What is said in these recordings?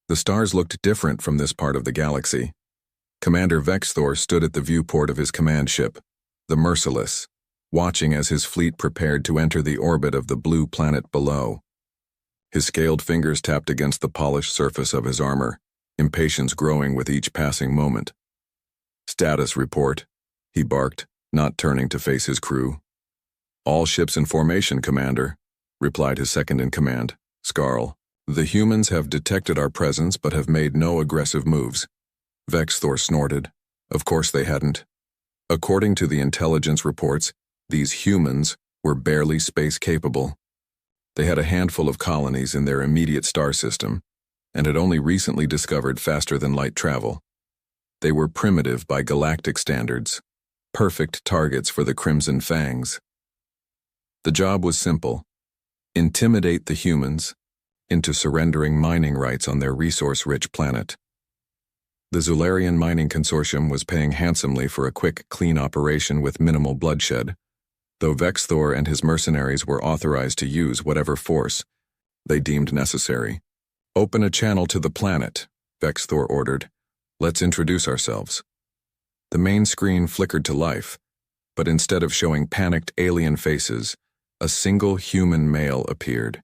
The stars looked different from this part of the galaxy. Commander Vexthor stood at the viewport of his command ship, the Merciless, watching as his fleet prepared to enter the orbit of the blue planet below. His scaled fingers tapped against the polished surface of his armor, impatience growing with each passing moment. "Status report," he barked, not turning to face his crew. "All ships in formation, Commander," replied his second-in-command, Skarl. "The humans have detected our presence but have made no aggressive moves." Vexthor snorted. Of course they hadn't. According to the intelligence reports, these humans were barely space-capable. They had a handful of colonies in their immediate star system, and had only recently discovered faster-than-light travel. They were primitive by galactic standards, perfect targets for the Crimson Fangs. The job was simple: intimidate the humans into surrendering mining rights on their resource-rich planet. The Zularian Mining Consortium was paying handsomely for a quick, clean operation with minimal bloodshed, though Vexthor and his mercenaries were authorized to use whatever force they deemed necessary. "Open a channel to the planet," Vexthor ordered. "Let's introduce ourselves." The main screen flickered to life, but instead of showing panicked alien faces, a single human male appeared.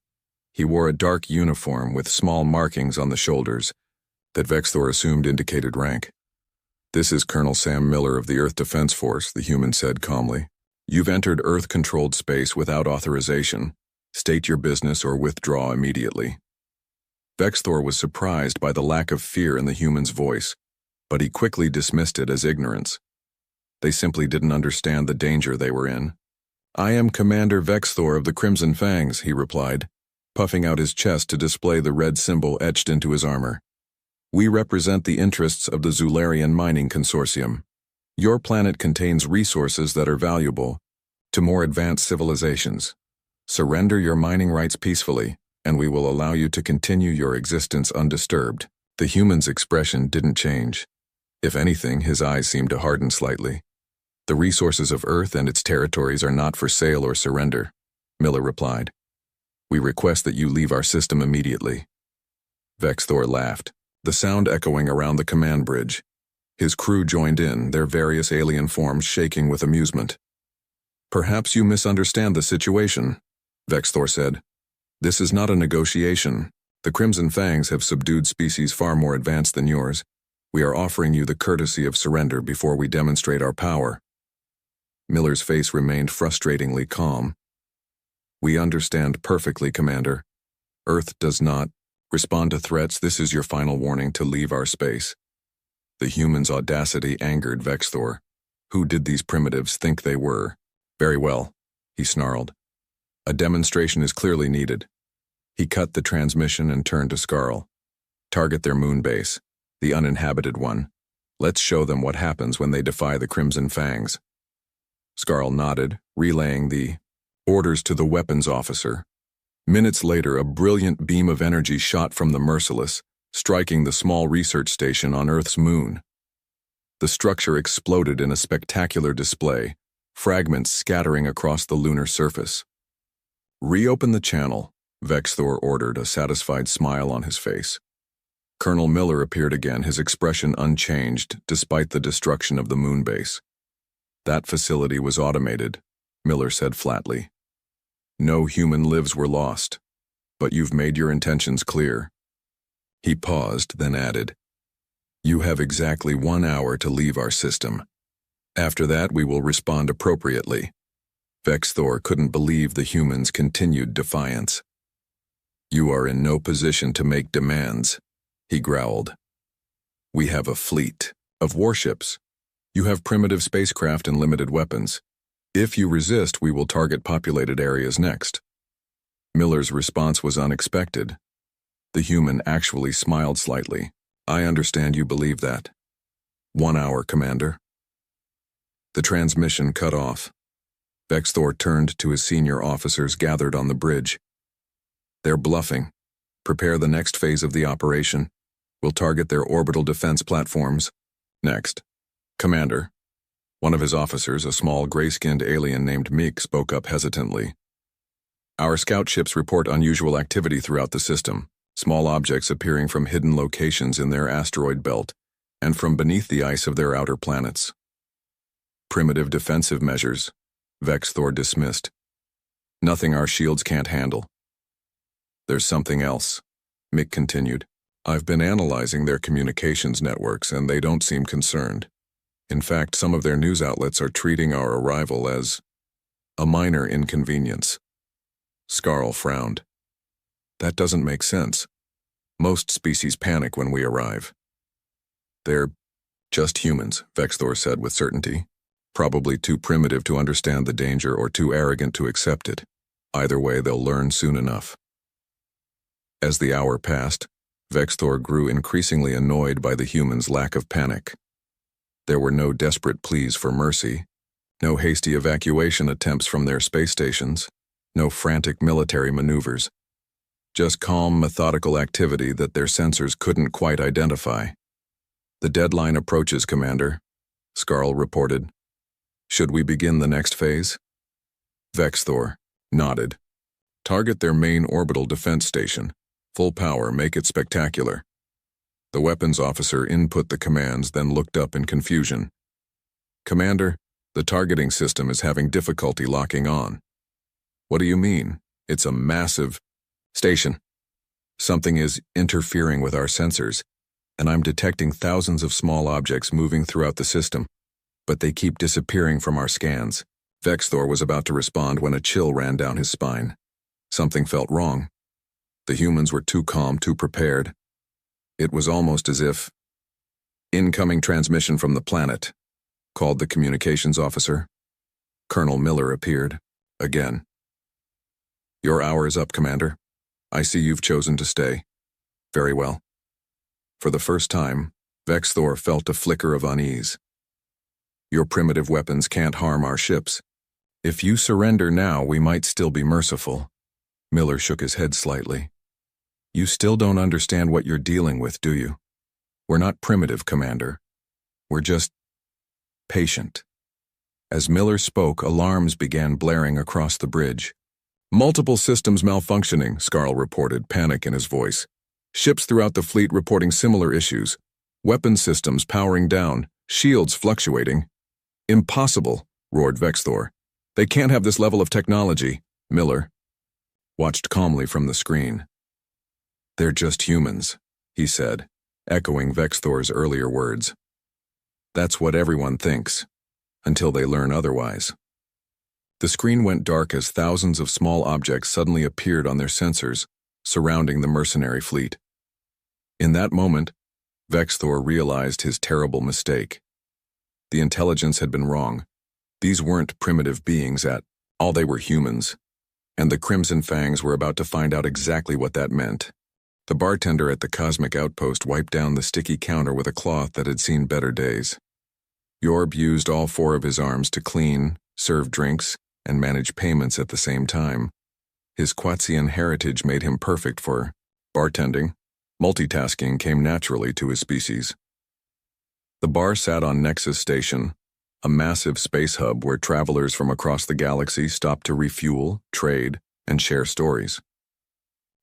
He wore a dark uniform with small markings on the shoulders that Vexthor assumed indicated rank. "This is Colonel Sam Miller of the Earth Defense Force," the human said calmly. "You've entered Earth-controlled space without authorization. State your business or withdraw immediately." Vexthor was surprised by the lack of fear in the human's voice, but he quickly dismissed it as ignorance. They simply didn't understand the danger they were in. "I am Commander Vexthor of the Crimson Fangs," he replied, puffing out his chest to display the red symbol etched into his armor. "We represent the interests of the Zularian Mining Consortium. Your planet contains resources that are valuable to more advanced civilizations. Surrender your mining rights peacefully, and we will allow you to continue your existence undisturbed." The human's expression didn't change. If anything, his eyes seemed to harden slightly. "The resources of Earth and its territories are not for sale or surrender," Miller replied. "We request that you leave our system immediately." Vexthor laughed, the sound echoing around the command bridge. His crew joined in, their various alien forms shaking with amusement. "Perhaps you misunderstand the situation," Vexthor said. "This is not a negotiation. The Crimson Fangs have subdued species far more advanced than yours. We are offering you the courtesy of surrender before we demonstrate our power." Miller's face remained frustratingly calm. "We understand perfectly, Commander. Earth does not respond to threats. This is your final warning to leave our space." The human's audacity angered Vexthor. Who did these primitives think they were? "Very well," he snarled. "A demonstration is clearly needed." He cut the transmission and turned to Skarl. "Target their moon base, the uninhabited one. Let's show them what happens when they defy the Crimson Fangs." Skarl nodded, relaying the orders to the weapons officer. Minutes later, a brilliant beam of energy shot from the Merciless, striking the small research station on Earth's moon. The structure exploded in a spectacular display, fragments scattering across the lunar surface. "Reopen the channel," Vexthor ordered, a satisfied smile on his face. Colonel Miller appeared again, his expression unchanged despite the destruction of the moon base. "That facility was automated," Miller said flatly. "No human lives were lost, but you've made your intentions clear." He paused, then added, "You have exactly 1 hour to leave our system. After that, we will respond appropriately." Vexthor couldn't believe the human's continued defiance. "You are in no position to make demands," he growled. "We have a fleet of warships. You have primitive spacecraft and limited weapons. If you resist, we will target populated areas next." Miller's response was unexpected. The human actually smiled slightly. "I understand you believe that. 1 hour, Commander." The transmission cut off. Vexthor turned to his senior officers gathered on the bridge. "They're bluffing. Prepare the next phase of the operation. We'll target their orbital defense platforms. Next. Commander." One of his officers, a small gray-skinned alien named Meek, spoke up hesitantly. "Our scout ships report unusual activity throughout the system. small objects appearing from hidden locations in their asteroid belt and from beneath the ice of their outer planets. Primitive defensive measures, Vexthor dismissed. Nothing our shields can't handle. There's something else, Mick continued. I've been analyzing their communications networks and they don't seem concerned. In fact, some of their news outlets are treating our arrival as a minor inconvenience. Skarl frowned. That doesn't make sense. Most species panic when we arrive. They're just humans, Vexthor said with certainty. Probably too primitive to understand the danger or too arrogant to accept it. Either way, they'll learn soon enough. As the hour passed, Vexthor grew increasingly annoyed by the humans' lack of panic. There were no desperate pleas for mercy, no hasty evacuation attempts from their space stations, no frantic military maneuvers. Just calm, methodical activity that their sensors couldn't quite identify. The deadline approaches, Commander, Skarl reported. Should we begin the next phase? Vexthor nodded. Target their main orbital defense station. Full power, make it spectacular. The weapons officer input the commands, then looked up in confusion. Commander, the targeting system is having difficulty locking on. What do you mean? It's a massive station. Something is interfering with our sensors, and I'm detecting thousands of small objects moving throughout the system, but they keep disappearing from our scans. Vexthor was about to respond when a chill ran down his spine. Something felt wrong. The humans were too calm, too prepared. It was almost as if... Incoming transmission from the planet, called the communications officer. Colonel Miller appeared, again. Your hour is up, Commander. I see you've chosen to stay. Very well. For the first time, Vexthor felt a flicker of unease. Your primitive weapons can't harm our ships. If you surrender now, we might still be merciful. Miller shook his head slightly. You still don't understand what you're dealing with, do you? We're not primitive, Commander. We're just patient. As Miller spoke, alarms began blaring across the bridge. Multiple systems malfunctioning, Skarl reported, panic in his voice. Ships throughout the fleet reporting similar issues. Weapon systems powering down, shields fluctuating. Impossible, roared Vexthor. They can't have this level of technology. Miller watched calmly from the screen. They're just humans, he said, echoing Vexthor's earlier words. That's what everyone thinks, until they learn otherwise. The screen went dark as thousands of small objects suddenly appeared on their sensors, surrounding the mercenary fleet. In that moment, Vexthor realized his terrible mistake. The intelligence had been wrong. These weren't primitive beings at all, they were humans. And the Crimson Fangs were about to find out exactly what that meant. The bartender at the Cosmic Outpost wiped down the sticky counter with a cloth that had seen better days. Yorb used all 4 of his arms to clean, serve drinks, and manage payments at the same time. His Quatzian heritage made him perfect for bartending. Multitasking came naturally to his species. The bar sat on Nexus Station, a massive space hub where travelers from across the galaxy stopped to refuel, trade, and share stories.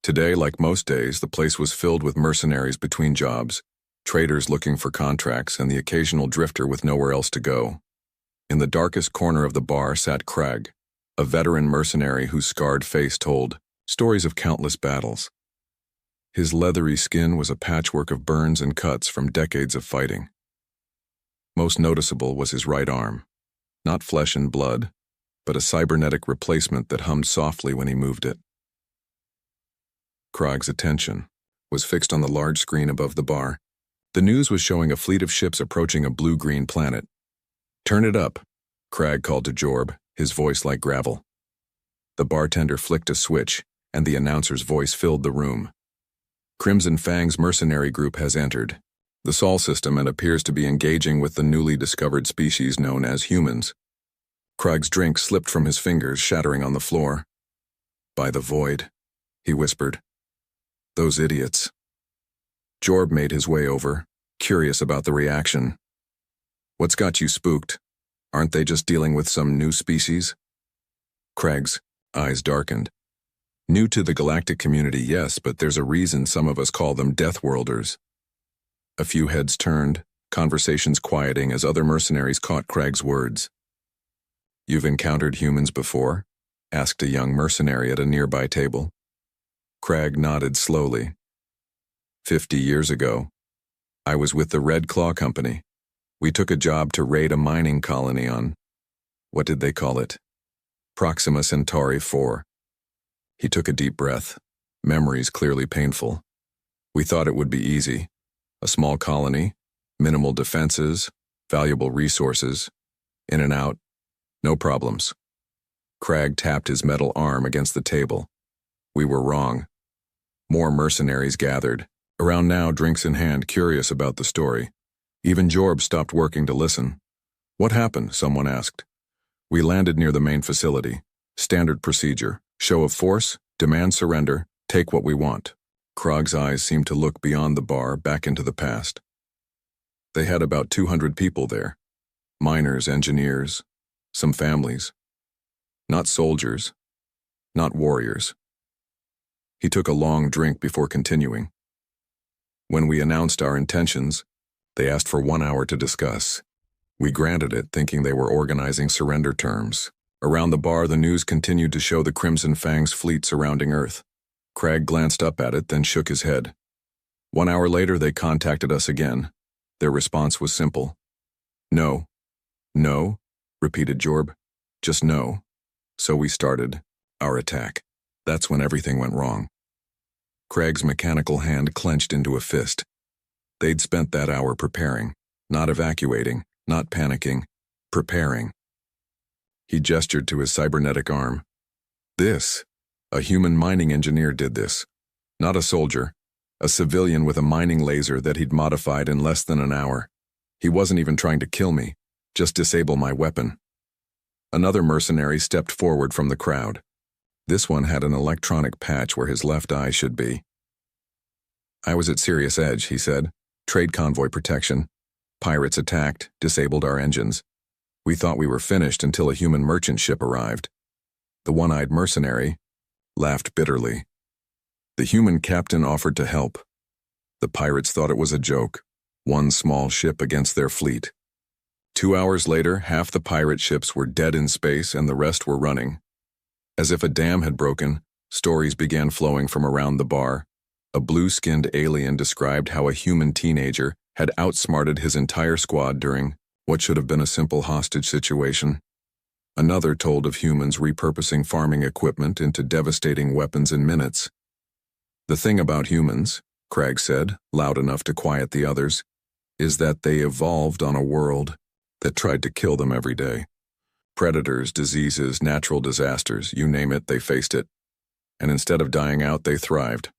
Today, like most days, the place was filled with mercenaries between jobs, traders looking for contracts, and the occasional drifter with nowhere else to go. In the darkest corner of the bar sat Crag, a veteran mercenary whose scarred face told stories of countless battles. His leathery skin was a patchwork of burns and cuts from decades of fighting. Most noticeable was his right arm, not flesh and blood, but a cybernetic replacement that hummed softly when he moved it. Krog's attention was fixed on the large screen above the bar. The news was showing a fleet of ships approaching a blue-green planet. Turn it up, Crag called to Jorb, his voice like gravel. The bartender flicked a switch, and the announcer's voice filled the room. Crimson Fang's mercenary group has entered the Sol system and appears to be engaging with the newly discovered species known as humans. Krag's drink slipped from his fingers, shattering on the floor. By the void, he whispered. Those idiots. Jorb made his way over, curious about the reaction. What's got you spooked? Aren't they just dealing with some new species? Craig's eyes darkened. New to the galactic community, yes, but there's a reason some of us call them Death Worlders. A few heads turned, conversations quieting as other mercenaries caught Craig's words. You've encountered humans before? Asked a young mercenary at a nearby table. Craig nodded slowly. 50 years ago, I was with the Red Claw Company. We took a job to raid a mining colony on, what did they call it? Proxima Centauri 4. He took a deep breath, memories clearly painful. We thought it would be easy. A small colony, minimal defenses, valuable resources, in and out, no problems. Craig tapped his metal arm against the table. We were wrong. More mercenaries gathered, around now, drinks in hand, curious about the story. Even Jorb stopped working to listen. What happened? Someone asked. We landed near the main facility. Standard procedure. Show of force, demand surrender, take what we want. Krog's eyes seemed to look beyond the bar, back into the past. They had about 200 people there. Miners, engineers, some families. Not soldiers, not warriors. He took a long drink before continuing. When we announced our intentions, they asked for 1 hour to discuss. We granted it, thinking they were organizing surrender terms. Around the bar, the news continued to show the Crimson Fang's fleet surrounding Earth. Craig glanced up at it, then shook his head. 1 hour later, they contacted us again. Their response was simple. No. No, repeated Jorb. Just no. So we started our attack. That's when everything went wrong. Craig's mechanical hand clenched into a fist. They'd spent that hour preparing, not evacuating, not panicking, preparing. He gestured to his cybernetic arm. A human mining engineer did this. Not a soldier, a civilian with a mining laser that he'd modified in less than an hour. He wasn't even trying to kill me, just disable my weapon. Another mercenary stepped forward from the crowd. This one had an electronic patch where his left eye should be. I was at serious edge, he said. Trade convoy protection. Pirates attacked, disabled our engines. We thought we were finished until a human merchant ship arrived. The one-eyed mercenary laughed bitterly. The human captain offered to help. The pirates thought it was a joke. One small ship against their fleet. 2 hours later, half the pirate ships were dead in space and the rest were running. As if a dam had broken, stories began flowing from around the bar. A blue-skinned alien described how a human teenager had outsmarted his entire squad during what should have been a simple hostage situation. Another told of humans repurposing farming equipment into devastating weapons in minutes. The thing about humans, Craig said, loud enough to quiet the others, is that they evolved on a world that tried to kill them every day. Predators, diseases, natural disasters, you name it, they faced it. And instead of dying out, they thrived.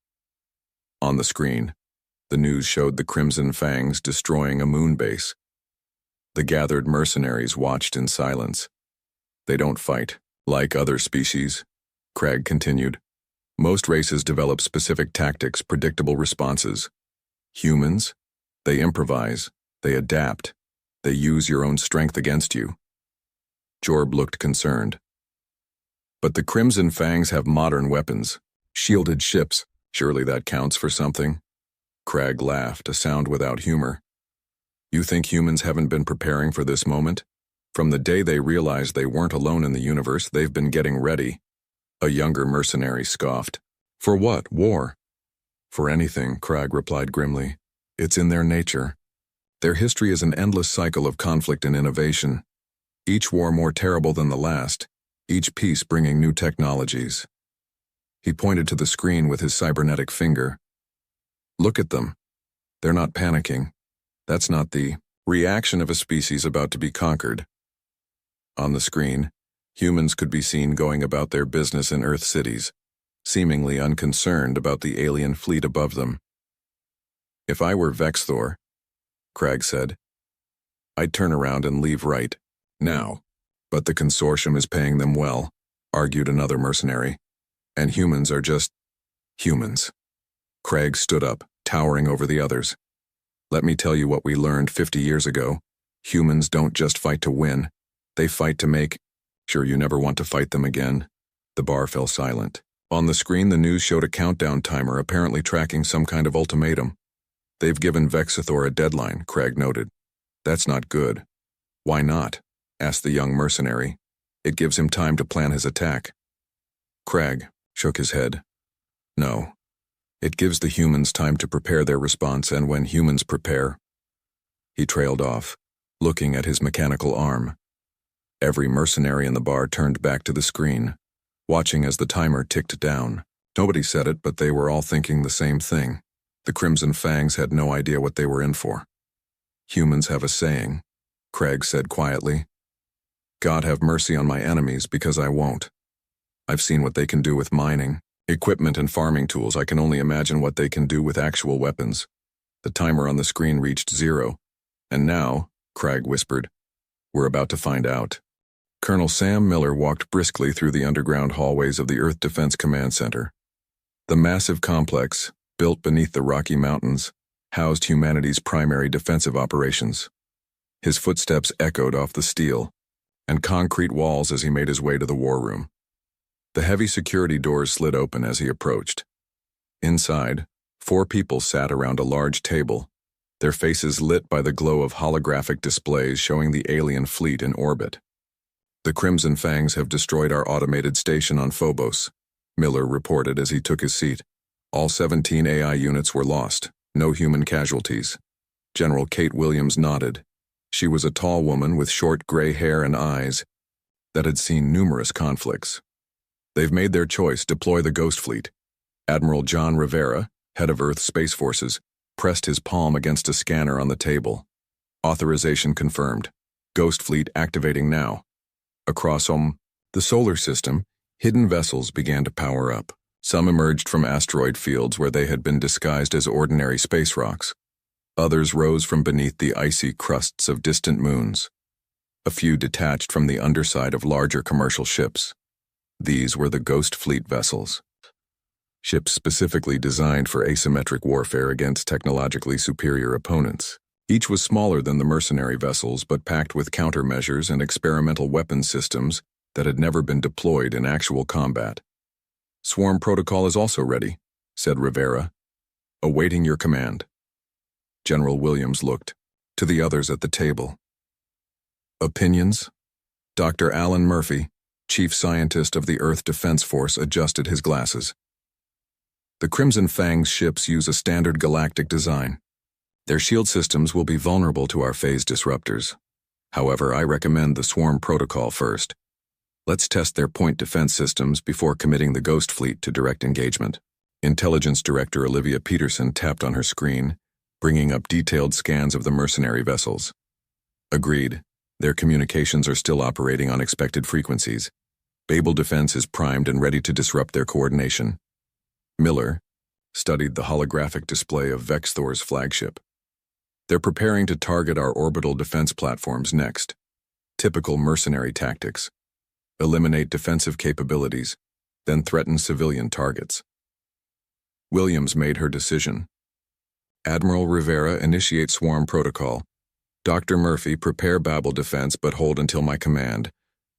On the screen, the news showed the Crimson Fangs destroying a moon base. The gathered mercenaries watched in silence. They don't fight, like other species, Craig continued. Most races develop specific tactics, predictable responses. Humans, they improvise, they adapt, they use your own strength against you. Jorb looked concerned. But the Crimson Fangs have modern weapons, shielded ships. Surely that counts for something? Craig laughed, a sound without humor. You think humans haven't been preparing for this moment? From the day they realized they weren't alone in the universe, they've been getting ready. A younger mercenary scoffed. For what? War? For anything, Craig replied grimly. It's in their nature. Their history is an endless cycle of conflict and innovation. Each war more terrible than the last, each peace bringing new technologies. He pointed to the screen with his cybernetic finger. Look at them. They're not panicking. That's not the reaction of a species about to be conquered. On the screen, humans could be seen going about their business in Earth cities, seemingly unconcerned about the alien fleet above them. If I were Vexthor, Craig said, I'd turn around and leave right now. But the consortium is paying them well, argued another mercenary. And humans are just humans. Craig stood up, towering over the others. Let me tell you what we learned 50 years ago. Humans don't just fight to win. They fight to make. Sure, you never want to fight them again. The bar fell silent. On the screen, the news showed a countdown timer, apparently tracking some kind of ultimatum. They've given Vexithor a deadline, Craig noted. That's not good. Why not? Asked the young mercenary. It gives him time to plan his attack. Craig shook his head. No. It gives the humans time to prepare their response, and when humans prepare... He trailed off, looking at his mechanical arm. Every mercenary in the bar turned back to the screen, watching as the timer ticked down. Nobody said it, but they were all thinking the same thing. The Crimson Fangs had no idea what they were in for. Humans have a saying, Craig said quietly. God have mercy on my enemies, because I won't. I've seen what they can do with mining, equipment, and farming tools. I can only imagine what they can do with actual weapons. The timer on the screen reached 0. And now, Craig whispered, we're about to find out. Colonel Sam Miller walked briskly through the underground hallways of the Earth Defense Command Center. The massive complex, built beneath the Rocky Mountains, housed humanity's primary defensive operations. His footsteps echoed off the steel and concrete walls as he made his way to the war room. The heavy security doors slid open as he approached. Inside, 4 people sat around a large table, their faces lit by the glow of holographic displays showing the alien fleet in orbit. The Crimson Fangs have destroyed our automated station on Phobos, Miller reported as he took his seat. All 17 AI units were lost, no human casualties. General Kate Williams nodded. She was a tall woman with short gray hair and eyes that had seen numerous conflicts. They've made their choice, deploy the Ghost Fleet. Admiral John Rivera, head of Earth Space Forces, pressed his palm against a scanner on the table. Authorization confirmed. Ghost Fleet activating now. Across the solar system, hidden vessels began to power up. Some emerged from asteroid fields where they had been disguised as ordinary space rocks. Others rose from beneath the icy crusts of distant moons. A few detached from the underside of larger commercial ships. These were the Ghost Fleet vessels. Ships specifically designed for asymmetric warfare against technologically superior opponents. Each was smaller than the mercenary vessels, but packed with countermeasures and experimental weapon systems that had never been deployed in actual combat. Swarm protocol is also ready, said Rivera. Awaiting your command. General Williams looked to the others at the table. Opinions? Dr. Alan Murphy, chief scientist of the Earth Defense Force, adjusted his glasses. The Crimson Fangs ships use a standard galactic design. Their shield systems will be vulnerable to our phase disruptors. However, I recommend the swarm protocol first. Let's test their point defense systems before committing the Ghost Fleet to direct engagement. Intelligence Director Olivia Peterson tapped on her screen, bringing up detailed scans of the mercenary vessels. Agreed. Their communications are still operating on expected frequencies. Babel defense is primed and ready to disrupt their coordination. Miller studied the holographic display of Vexthor's flagship. They're preparing to target our orbital defense platforms next. Typical mercenary tactics. Eliminate defensive capabilities, then threaten civilian targets. Williams made her decision. Admiral Rivera, initiate swarm protocol. Dr. Murphy, prepare Babel defense but hold until my command.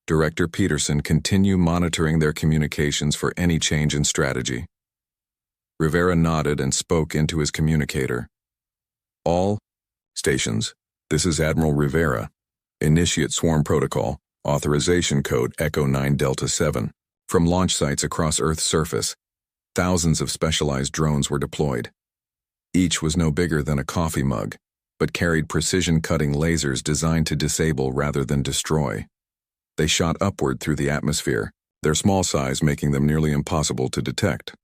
Director Peterson, continue monitoring their communications for any change in strategy. Rivera nodded and spoke into his communicator. All stations, this is Admiral Rivera. Initiate swarm protocol. Authorization code Echo 9 Delta 7. From launch sites across Earth's surface, thousands of specialized drones were deployed. Each was no bigger than a coffee mug, but carried precision-cutting lasers designed to disable rather than destroy. They shot upward through the atmosphere, their small size making them nearly impossible to detect.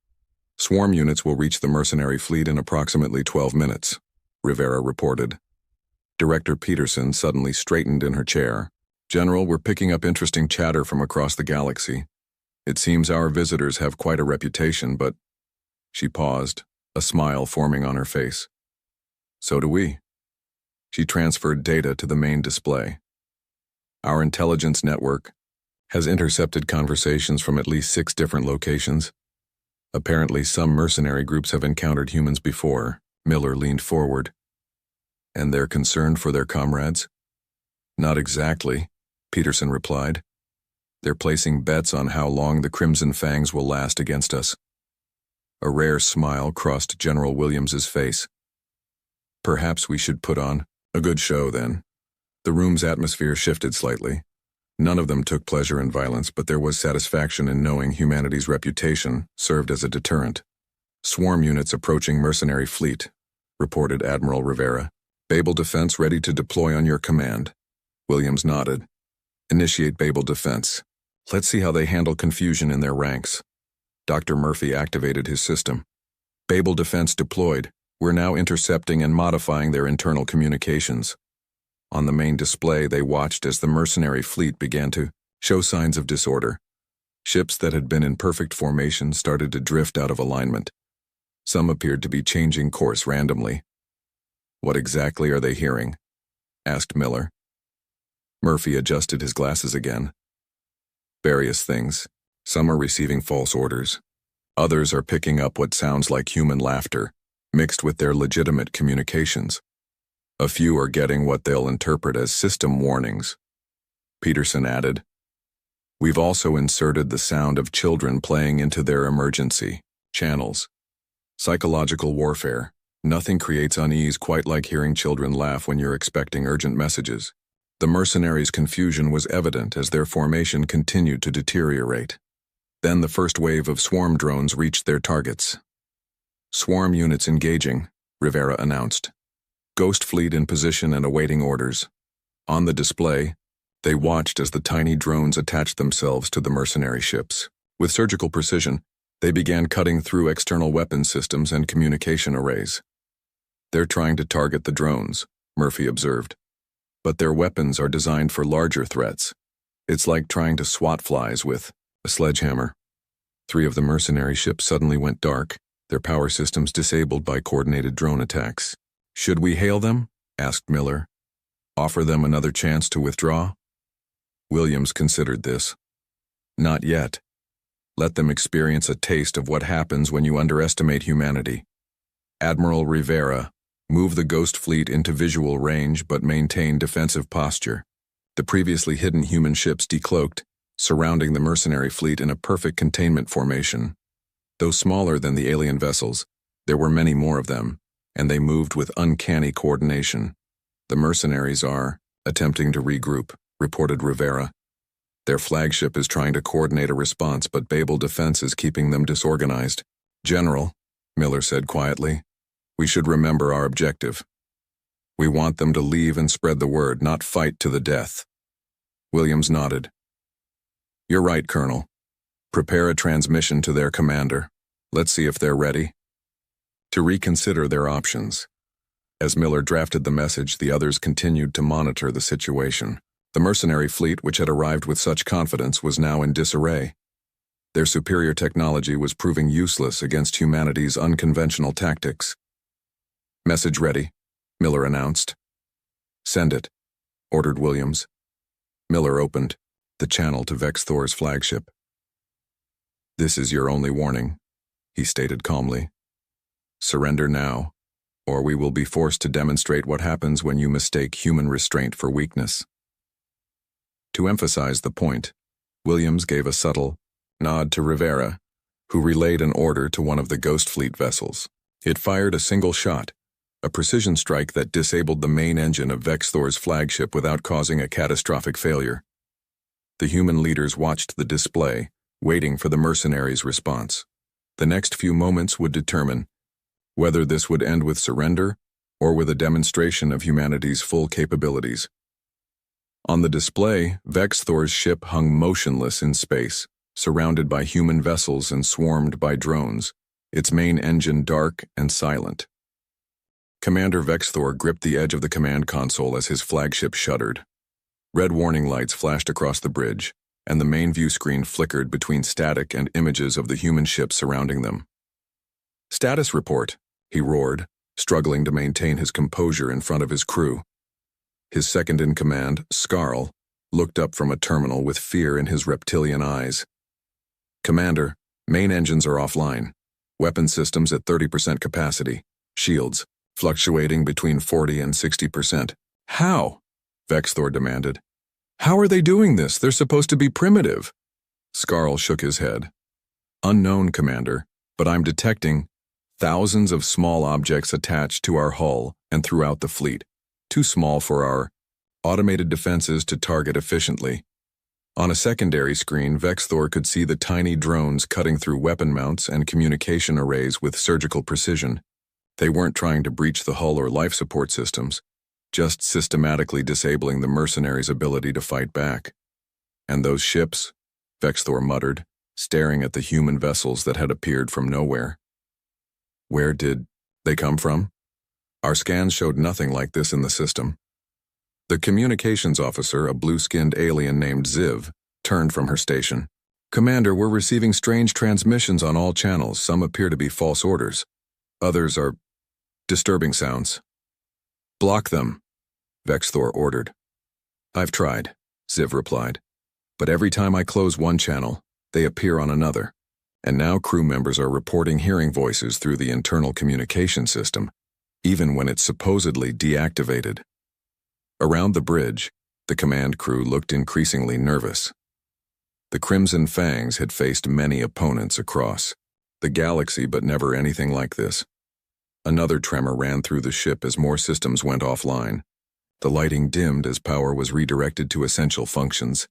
Swarm units will reach the mercenary fleet in approximately 12 minutes, Rivera reported. Director Peterson suddenly straightened in her chair. General, we're picking up interesting chatter from across the galaxy. It seems our visitors have quite a reputation, but... She paused, a smile forming on her face. So do we. She transferred data to the main display. Our intelligence network has intercepted conversations from at least 6 different locations. Apparently, some mercenary groups have encountered humans before. Miller leaned forward. And they're concerned for their comrades? Not exactly, Peterson replied. They're placing bets on how long the Crimson Fangs will last against us. A rare smile crossed General Williams's face. Perhaps we should put on a good show, then. The room's atmosphere shifted slightly. None of them took pleasure in violence, but there was satisfaction in knowing humanity's reputation served as a deterrent. Swarm units approaching mercenary fleet, reported Admiral Rivera. Babel defense ready to deploy on your command. Williams nodded. Initiate Babel defense. Let's see how they handle confusion in their ranks. Dr. Murphy activated his system. Babel defense deployed. We're now intercepting and modifying their internal communications. On the main display, they watched as the mercenary fleet began to show signs of disorder. Ships that had been in perfect formation started to drift out of alignment. Some appeared to be changing course randomly. What exactly are they hearing? Asked Miller. Murphy adjusted his glasses again. Various things. Some are receiving false orders. Others are picking up what sounds like human laughter, mixed with their legitimate communications. A few are getting what they'll interpret as system warnings. Peterson added, We've also inserted the sound of children playing into their emergency channels. Psychological warfare. Nothing creates unease quite like hearing children laugh when you're expecting urgent messages. The mercenaries' confusion was evident as their formation continued to deteriorate. Then the first wave of swarm drones reached their targets. Swarm units engaging, Rivera announced. Ghost fleet in position and awaiting orders. On the display, they watched as the tiny drones attached themselves to the mercenary ships. With surgical precision, they began cutting through external weapon systems and communication arrays. They're trying to target the drones, Murphy observed. But their weapons are designed for larger threats. It's like trying to swat flies with a sledgehammer. 3 of the mercenary ships suddenly went dark, their power systems disabled by coordinated drone attacks. Should we hail them? Asked Miller. Offer them another chance to withdraw? Williams considered this. Not yet. Let them experience a taste of what happens when you underestimate humanity. Admiral Rivera, move the Ghost fleet into visual range but maintain defensive posture. The previously hidden human ships decloaked, surrounding the mercenary fleet in a perfect containment formation. Though smaller than the alien vessels, there were many more of them, and they moved with uncanny coordination. The mercenaries are attempting to regroup, reported Rivera. Their flagship is trying to coordinate a response, but Babel defense is keeping them disorganized. General, Miller said quietly, we should remember our objective. We want them to leave and spread the word, not fight to the death. Williams nodded. You're right, Colonel. Prepare a transmission to their commander. Let's see if they're ready. To reconsider their options. As Miller drafted the message, the others continued to monitor the situation. The mercenary fleet, which had arrived with such confidence, was now in disarray. Their superior technology was proving useless against humanity's unconventional tactics. Message ready, Miller announced. Send it, ordered Williams. Miller opened the channel to Vex Thor's flagship. This is your only warning, he stated calmly. Surrender now, or we will be forced to demonstrate what happens when you mistake human restraint for weakness. To emphasize the point, Williams gave a subtle nod to Rivera, who relayed an order to one of the Ghost Fleet vessels. It fired a single shot, a precision strike that disabled the main engine of Vex Thor's flagship without causing a catastrophic failure. The human leaders watched the display, waiting for the mercenaries' response. The next few moments would determine whether this would end with surrender or with a demonstration of humanity's full capabilities. On the display, Vex Thor's ship hung motionless in space, surrounded by human vessels and swarmed by drones, its main engine dark and silent. Commander Vex Thor gripped the edge of the command console as his flagship shuddered. Red warning lights flashed across the bridge, and the main view screen flickered between static and images of the human ship surrounding them. Status report, he roared, struggling to maintain his composure in front of his crew. His second-in-command, Scarl, looked up from a terminal with fear in his reptilian eyes. Commander, main engines are offline. Weapon systems at 30% capacity. Shields, fluctuating between 40 and 60%. How? Vex Thor demanded. How are they doing this? They're supposed to be primitive. Skarl shook his head. Unknown, Commander, but I'm detecting thousands of small objects attached to our hull and throughout the fleet, too small for our automated defenses to target efficiently. On a secondary screen, Vexthor could see the tiny drones cutting through weapon mounts and communication arrays with surgical precision. They weren't trying to breach the hull or life support systems, just systematically disabling the mercenaries' ability to fight back. And those ships, Vexthor muttered, staring at the human vessels that had appeared from nowhere. Where did they come from? Our scans showed nothing like this in the system. The communications officer, a blue-skinned alien named Ziv, turned from her station. Commander, we're receiving strange transmissions on all channels. Some appear to be false orders. Others are disturbing sounds. Block them, Vexthor ordered. I've tried, Ziv replied. But every time I close one channel, they appear on another. And now crew members are reporting hearing voices through the internal communication system, even when it's supposedly deactivated. Around the bridge, the command crew looked increasingly nervous. The Crimson Fangs had faced many opponents across the galaxy, but never anything like this. Another tremor ran through the ship as more systems went offline. The lighting dimmed as power was redirected to essential functions.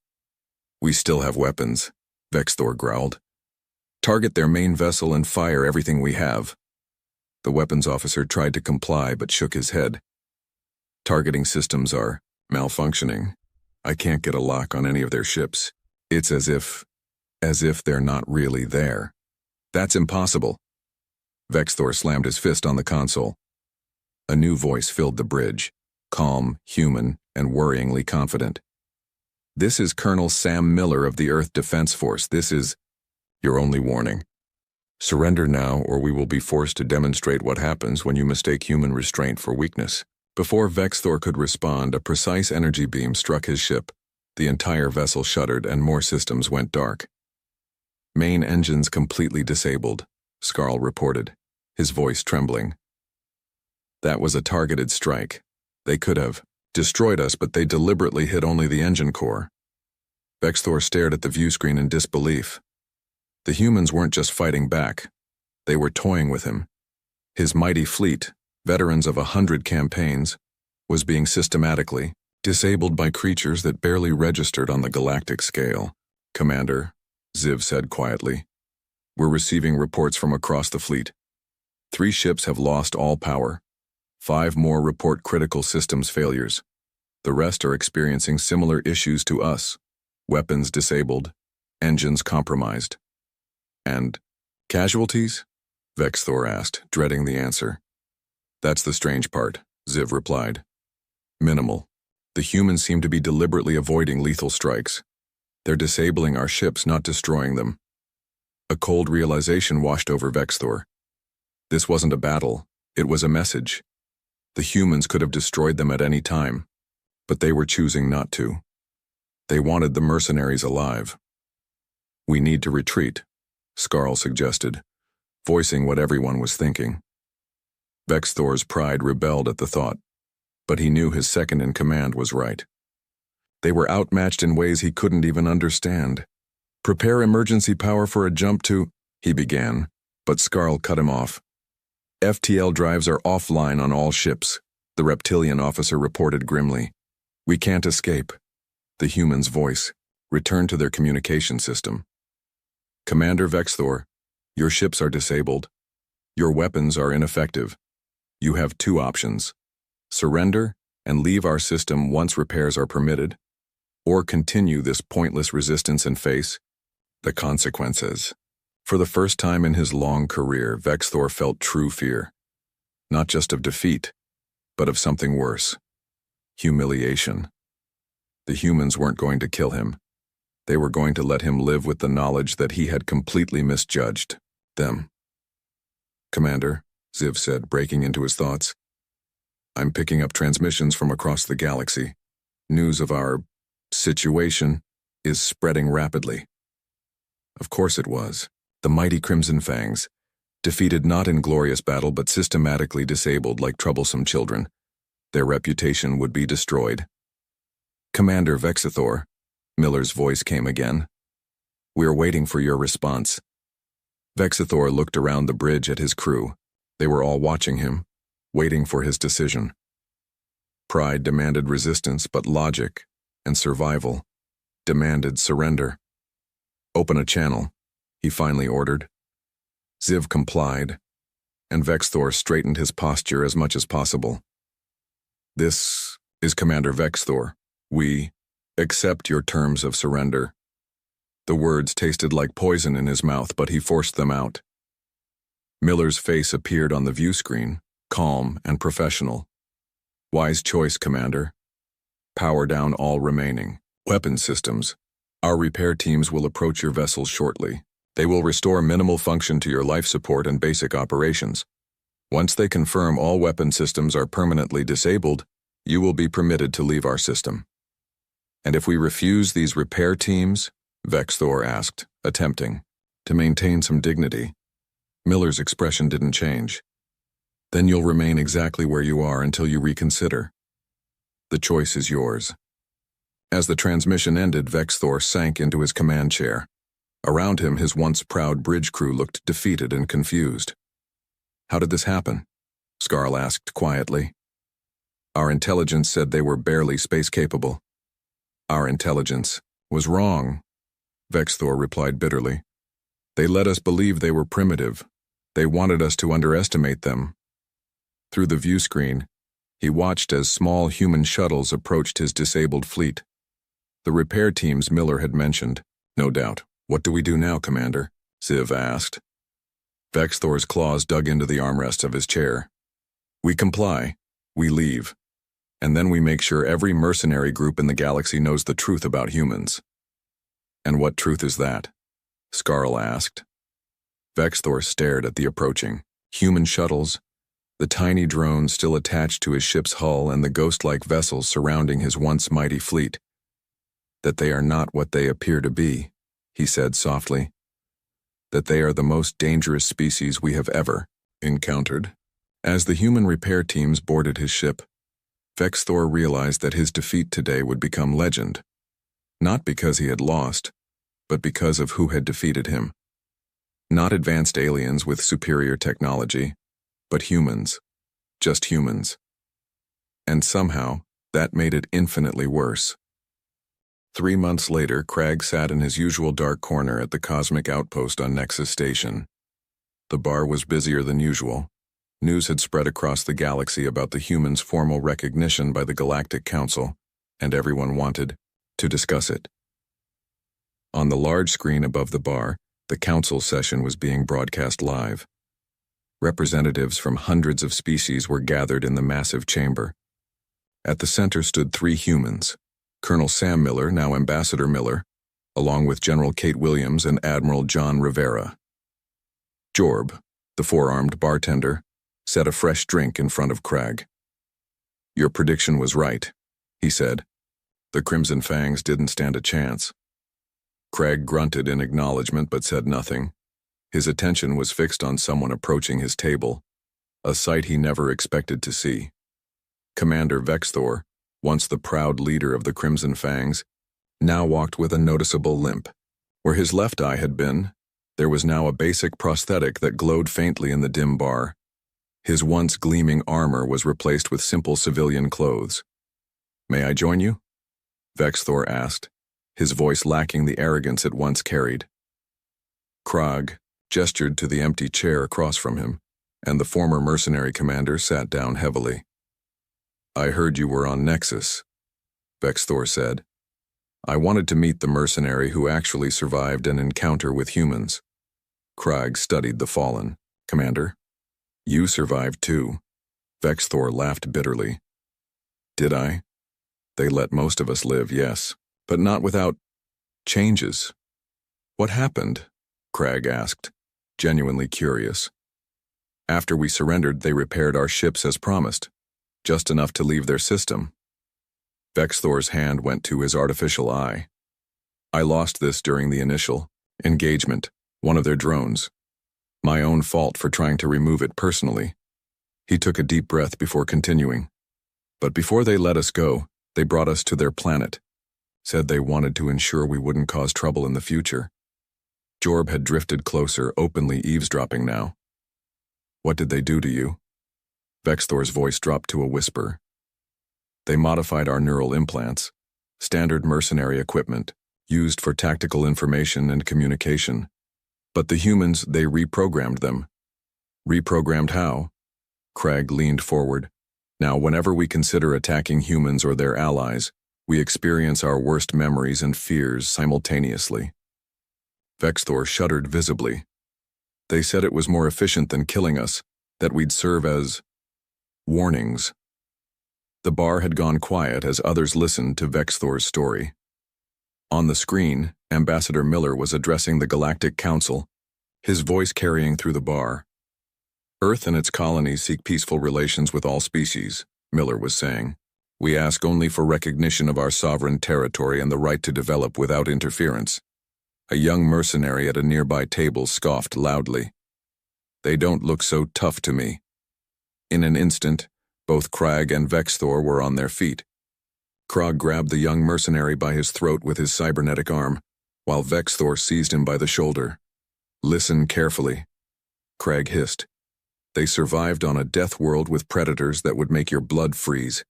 We still have weapons, Vexthor growled. Target their main vessel and fire everything we have. The weapons officer tried to comply but shook his head. Targeting systems are malfunctioning. I can't get a lock on any of their ships. It's as if they're not really there. That's impossible. Vexthor slammed his fist on the console. A new voice filled the bridge, calm, human, and worryingly confident. This is Colonel Sam Miller of the Earth Defense Force. This is your only warning. Surrender now, or we will be forced to demonstrate what happens when you mistake human restraint for weakness. Before Vexthor could respond, a precise energy beam struck his ship. The entire vessel shuddered and more systems went dark. Main engines completely disabled, Skarl reported, his voice trembling. That was a targeted strike. They could have destroyed us, but they deliberately hit only the engine core. Vexthor stared at the view screen in disbelief. The humans weren't just fighting back. They were toying with him. His mighty fleet, veterans of 100 campaigns, was being systematically disabled by creatures that barely registered on the galactic scale. Commander, Ziv said quietly, we're receiving reports from across the fleet. 3 ships have lost all power. 5 more report critical systems failures. The rest are experiencing similar issues to us. Weapons disabled, engines compromised. And casualties? Vexthor asked, dreading the answer. That's the strange part, Ziv replied. Minimal. The humans seem to be deliberately avoiding lethal strikes. They're disabling our ships, not destroying them. A cold realization washed over Vexthor. This wasn't a battle, it was a message. The humans could have destroyed them at any time, but they were choosing not to. They wanted the mercenaries alive. We need to retreat, Skarl suggested, voicing what everyone was thinking. Vexthor's pride rebelled at the thought, but he knew his second-in-command was right. They were outmatched in ways he couldn't even understand. Prepare emergency power for a jump to, he began, but Skarl cut him off. FTL drives are offline on all ships, the reptilian officer reported grimly. We can't escape. The human's voice returned to their communication system. Commander Vexthor, your ships are disabled. Your weapons are ineffective. You have 2 options. Surrender and leave our system once repairs are permitted, or continue this pointless resistance and face the consequences. For the first time in his long career, Vexthor felt true fear, not just of defeat, but of something worse. Humiliation. The humans weren't going to kill him. They were going to let him live with the knowledge that he had completely misjudged them. Commander, Ziv said, breaking into his thoughts. I'm picking up transmissions from across the galaxy. News of our situation is spreading rapidly. Of course it was. The mighty Crimson Fangs, defeated not in glorious battle but systematically disabled like troublesome children. Their reputation would be destroyed. Commander Vexithor, Miller's voice came again. We are waiting for your response. Vexithor looked around the bridge at his crew. They were all watching him, waiting for his decision. Pride demanded resistance, but logic and survival demanded surrender. Open a channel, he finally ordered. Ziv complied, and Vexthor straightened his posture as much as possible. This is Commander Vexthor. We accept your terms of surrender. The words tasted like poison in his mouth, but he forced them out. Miller's face appeared on the view screen, calm and professional. Wise choice, Commander. Power down all remaining weapon systems. Our repair teams will approach your vessels shortly. They will restore minimal function to your life support and basic operations. Once they confirm all weapon systems are permanently disabled, you will be permitted to leave our system. And if we refuse these repair teams? Vexthor asked, attempting to maintain some dignity. Miller's expression didn't change. Then you'll remain exactly where you are until you reconsider. The choice is yours. As the transmission ended, Vexthor sank into his command chair. Around him, his once proud bridge crew looked defeated and confused. How did this happen? Skarl asked quietly. Our intelligence said they were barely space-capable. Our intelligence was wrong, Vexthor replied bitterly. They led us believe they were primitive. They wanted us to underestimate them. Through the view screen, he watched as small human shuttles approached his disabled fleet. The repair teams Miller had mentioned. No doubt. What do we do now, Commander? Ziv asked. Vexthor's claws dug into the armrest of his chair. We comply. We leave. And then we make sure every mercenary group in the galaxy knows the truth about humans. And what truth is that? Skarl asked. Vexthor stared at the approaching human shuttles, the tiny drones still attached to his ship's hull and the ghost-like vessels surrounding his once mighty fleet. That they are not what they appear to be, he said softly. That they are the most dangerous species we have ever encountered. As the human repair teams boarded his ship, Vexthor realized that his defeat today would become legend. Not because he had lost, but because of who had defeated him. Not advanced aliens with superior technology, but humans. Just humans. And somehow, that made it infinitely worse. 3 months later, Crag sat in his usual dark corner at the cosmic outpost on Nexus Station. The bar was busier than usual. News had spread across the galaxy about the humans' formal recognition by the Galactic Council, and everyone wanted to discuss it. On the large screen above the bar, the council session was being broadcast live. Representatives from hundreds of species were gathered in the massive chamber. At the center stood 3 humans, Colonel Sam Miller, now Ambassador Miller, along with General Kate Williams and Admiral John Rivera. Jorb, the 4-armed bartender, set a fresh drink in front of Crag. Your prediction was right, he said. The Crimson Fangs didn't stand a chance. Crag grunted in acknowledgement but said nothing. His attention was fixed on someone approaching his table, a sight he never expected to see. Commander Vexthor, once the proud leader of the Crimson Fangs, now walked with a noticeable limp. Where his left eye had been, there was now a basic prosthetic that glowed faintly in the dim bar. His once gleaming armor was replaced with simple civilian clothes. May I join you? Vexthor asked, his voice lacking the arrogance it once carried. Krog gestured to the empty chair across from him, and the former mercenary commander sat down heavily. I heard you were on Nexus, Vexthor said. I wanted to meet the mercenary who actually survived an encounter with humans. Krog studied the fallen. Commander, you survived too. Vexthor laughed bitterly. Did I? They let most of us live, yes, but not without changes. What happened? Crag asked, genuinely curious. After we surrendered, they repaired our ships as promised, just enough to leave their system. Vexthor's hand went to his artificial eye. I lost this during the initial engagement, one of their drones. My own fault for trying to remove it personally. He took a deep breath before continuing. But before they let us go, They brought us to their planet, said they wanted to ensure we wouldn't cause trouble in the future. Jorb had drifted closer, openly eavesdropping now. What did they do to you? Vexthor's voice dropped to a whisper. They modified our neural implants, standard mercenary equipment, used for tactical information and communication. But the humans, they reprogrammed them. Reprogrammed how? Craig leaned forward. Now, whenever we consider attacking humans or their allies, we experience our worst memories and fears simultaneously. Vexthor shuddered visibly. They said it was more efficient than killing us, that we'd serve as warnings. The bar had gone quiet as others listened to Vexthor's story. On the screen, Ambassador Miller was addressing the Galactic Council, his voice carrying through the bar. Earth and its colonies seek peaceful relations with all species, Miller was saying. We ask only for recognition of our sovereign territory and the right to develop without interference. A young mercenary at a nearby table scoffed loudly. They don't look so tough to me. In an instant, both Krag and Vexthor were on their feet. Krag grabbed the young mercenary by his throat with his cybernetic arm, while Vexthor seized him by the shoulder. Listen carefully, Krag hissed. They survived on a death world with predators that would make your blood freeze.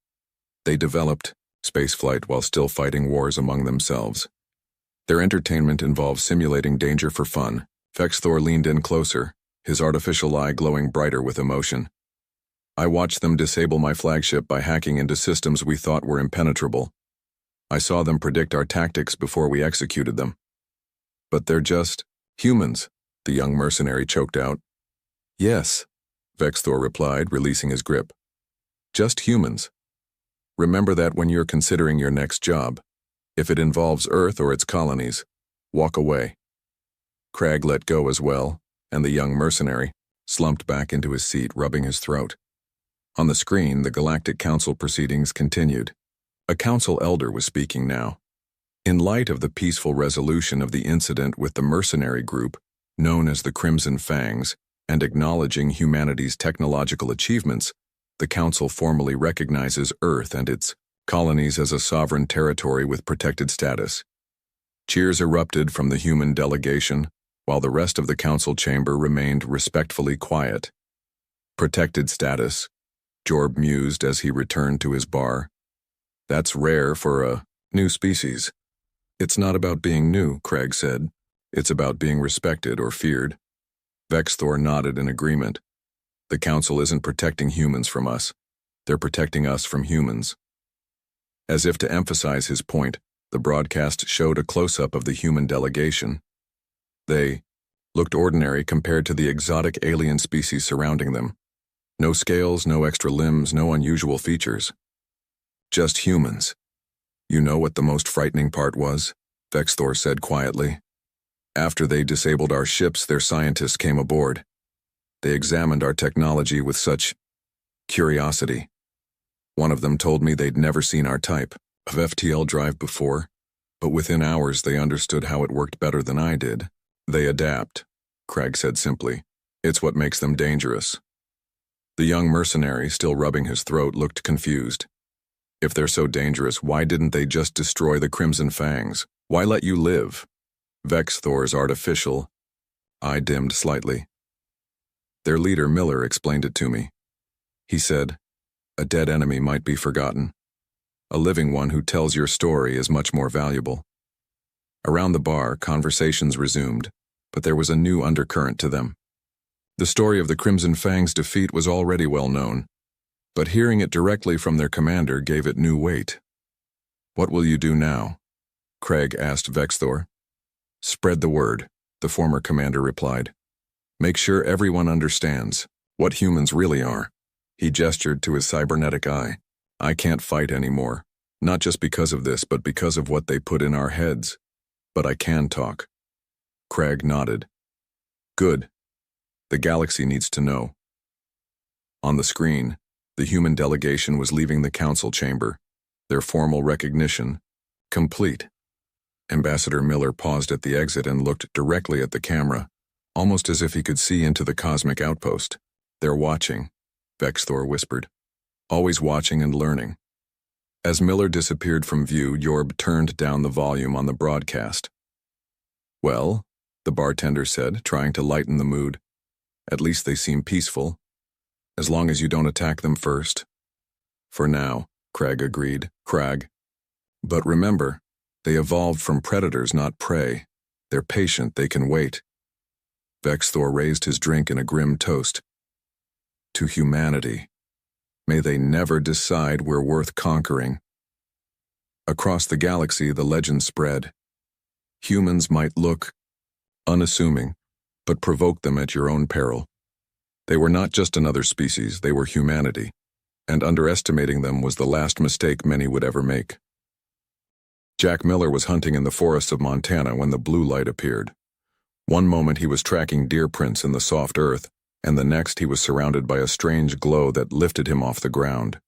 They developed spaceflight while still fighting wars among themselves. Their entertainment involves simulating danger for fun. Vexthor leaned in closer, his artificial eye glowing brighter with emotion. I watched them disable my flagship by hacking into systems we thought were impenetrable. I saw them predict our tactics before we executed them. But they're just humans, the young mercenary choked out. Yes, Vexthor replied, releasing his grip. Just humans. Remember that when you're considering your next job. If it involves Earth or its colonies, walk away. Krag let go as well, and the young mercenary slumped back into his seat, rubbing his throat. On the screen, the Galactic Council proceedings continued. A council elder was speaking now. In light of the peaceful resolution of the incident with the mercenary group, known as the Crimson Fangs, and acknowledging humanity's technological achievements, the Council formally recognizes Earth and its colonies as a sovereign territory with protected status. Cheers erupted from the human delegation, while the rest of the Council chamber remained respectfully quiet. Protected status, Jorb mused as he returned to his bar. That's rare for a new species. It's not about being new, Krag said. It's about being respected or feared. Vexthor nodded in agreement. The Council isn't protecting humans from us. They're protecting us from humans. As if to emphasize his point, the broadcast showed a close-up of the human delegation. They looked ordinary compared to the exotic alien species surrounding them. No scales, no extra limbs, no unusual features. Just humans. You know what the most frightening part was? Vexthor said quietly. After they disabled our ships, their scientists came aboard. They examined our technology with such curiosity. One of them told me they'd never seen our type of FTL drive before, but within hours they understood how it worked better than I did. They adapt, Krag said simply. It's what makes them dangerous. The young mercenary, still rubbing his throat, looked confused. If they're so dangerous, why didn't they just destroy the Crimson Fangs? Why let you live? Vexthor's artificial eye dimmed slightly. Their leader, Miller, explained it to me. He said, a dead enemy might be forgotten. A living one who tells your story is much more valuable. Around the bar, conversations resumed, but there was a new undercurrent to them. The story of the Crimson Fang's defeat was already well known, but hearing it directly from their commander gave it new weight. What will you do now? Krag asked Vexthor. Spread the word, the former commander replied. Make sure everyone understands what humans really are. He gestured to his cybernetic eye. I can't fight anymore, not just because of this, but because of what they put in our heads. But I can talk. Krag nodded. Good. The galaxy needs to know. On the screen, the human delegation was leaving the council chamber, their formal recognition complete. Ambassador Miller paused at the exit and looked directly at the camera, almost as if he could see into the cosmic outpost. They're watching, Vexthor whispered. Always watching and learning. As Miller disappeared from view, Yorb turned down the volume on the broadcast. "Well," the bartender said, trying to lighten the mood. "At least they seem peaceful. As long as you don't attack them first." "For now," Craig agreed. "Crag. But remember, they evolved from predators, not prey. They're patient, they can wait." Vexthor raised his drink in a grim toast. "To humanity. May they never decide we're worth conquering." Across the galaxy, the legend spread. Humans might look unassuming, but provoke them at your own peril. They were not just another species, they were humanity, and underestimating them was the last mistake many would ever make. Jack Miller was hunting in the forests of Montana when the blue light appeared. One moment he was tracking deer prints in the soft earth, and the next he was surrounded by a strange glow that lifted him off the ground.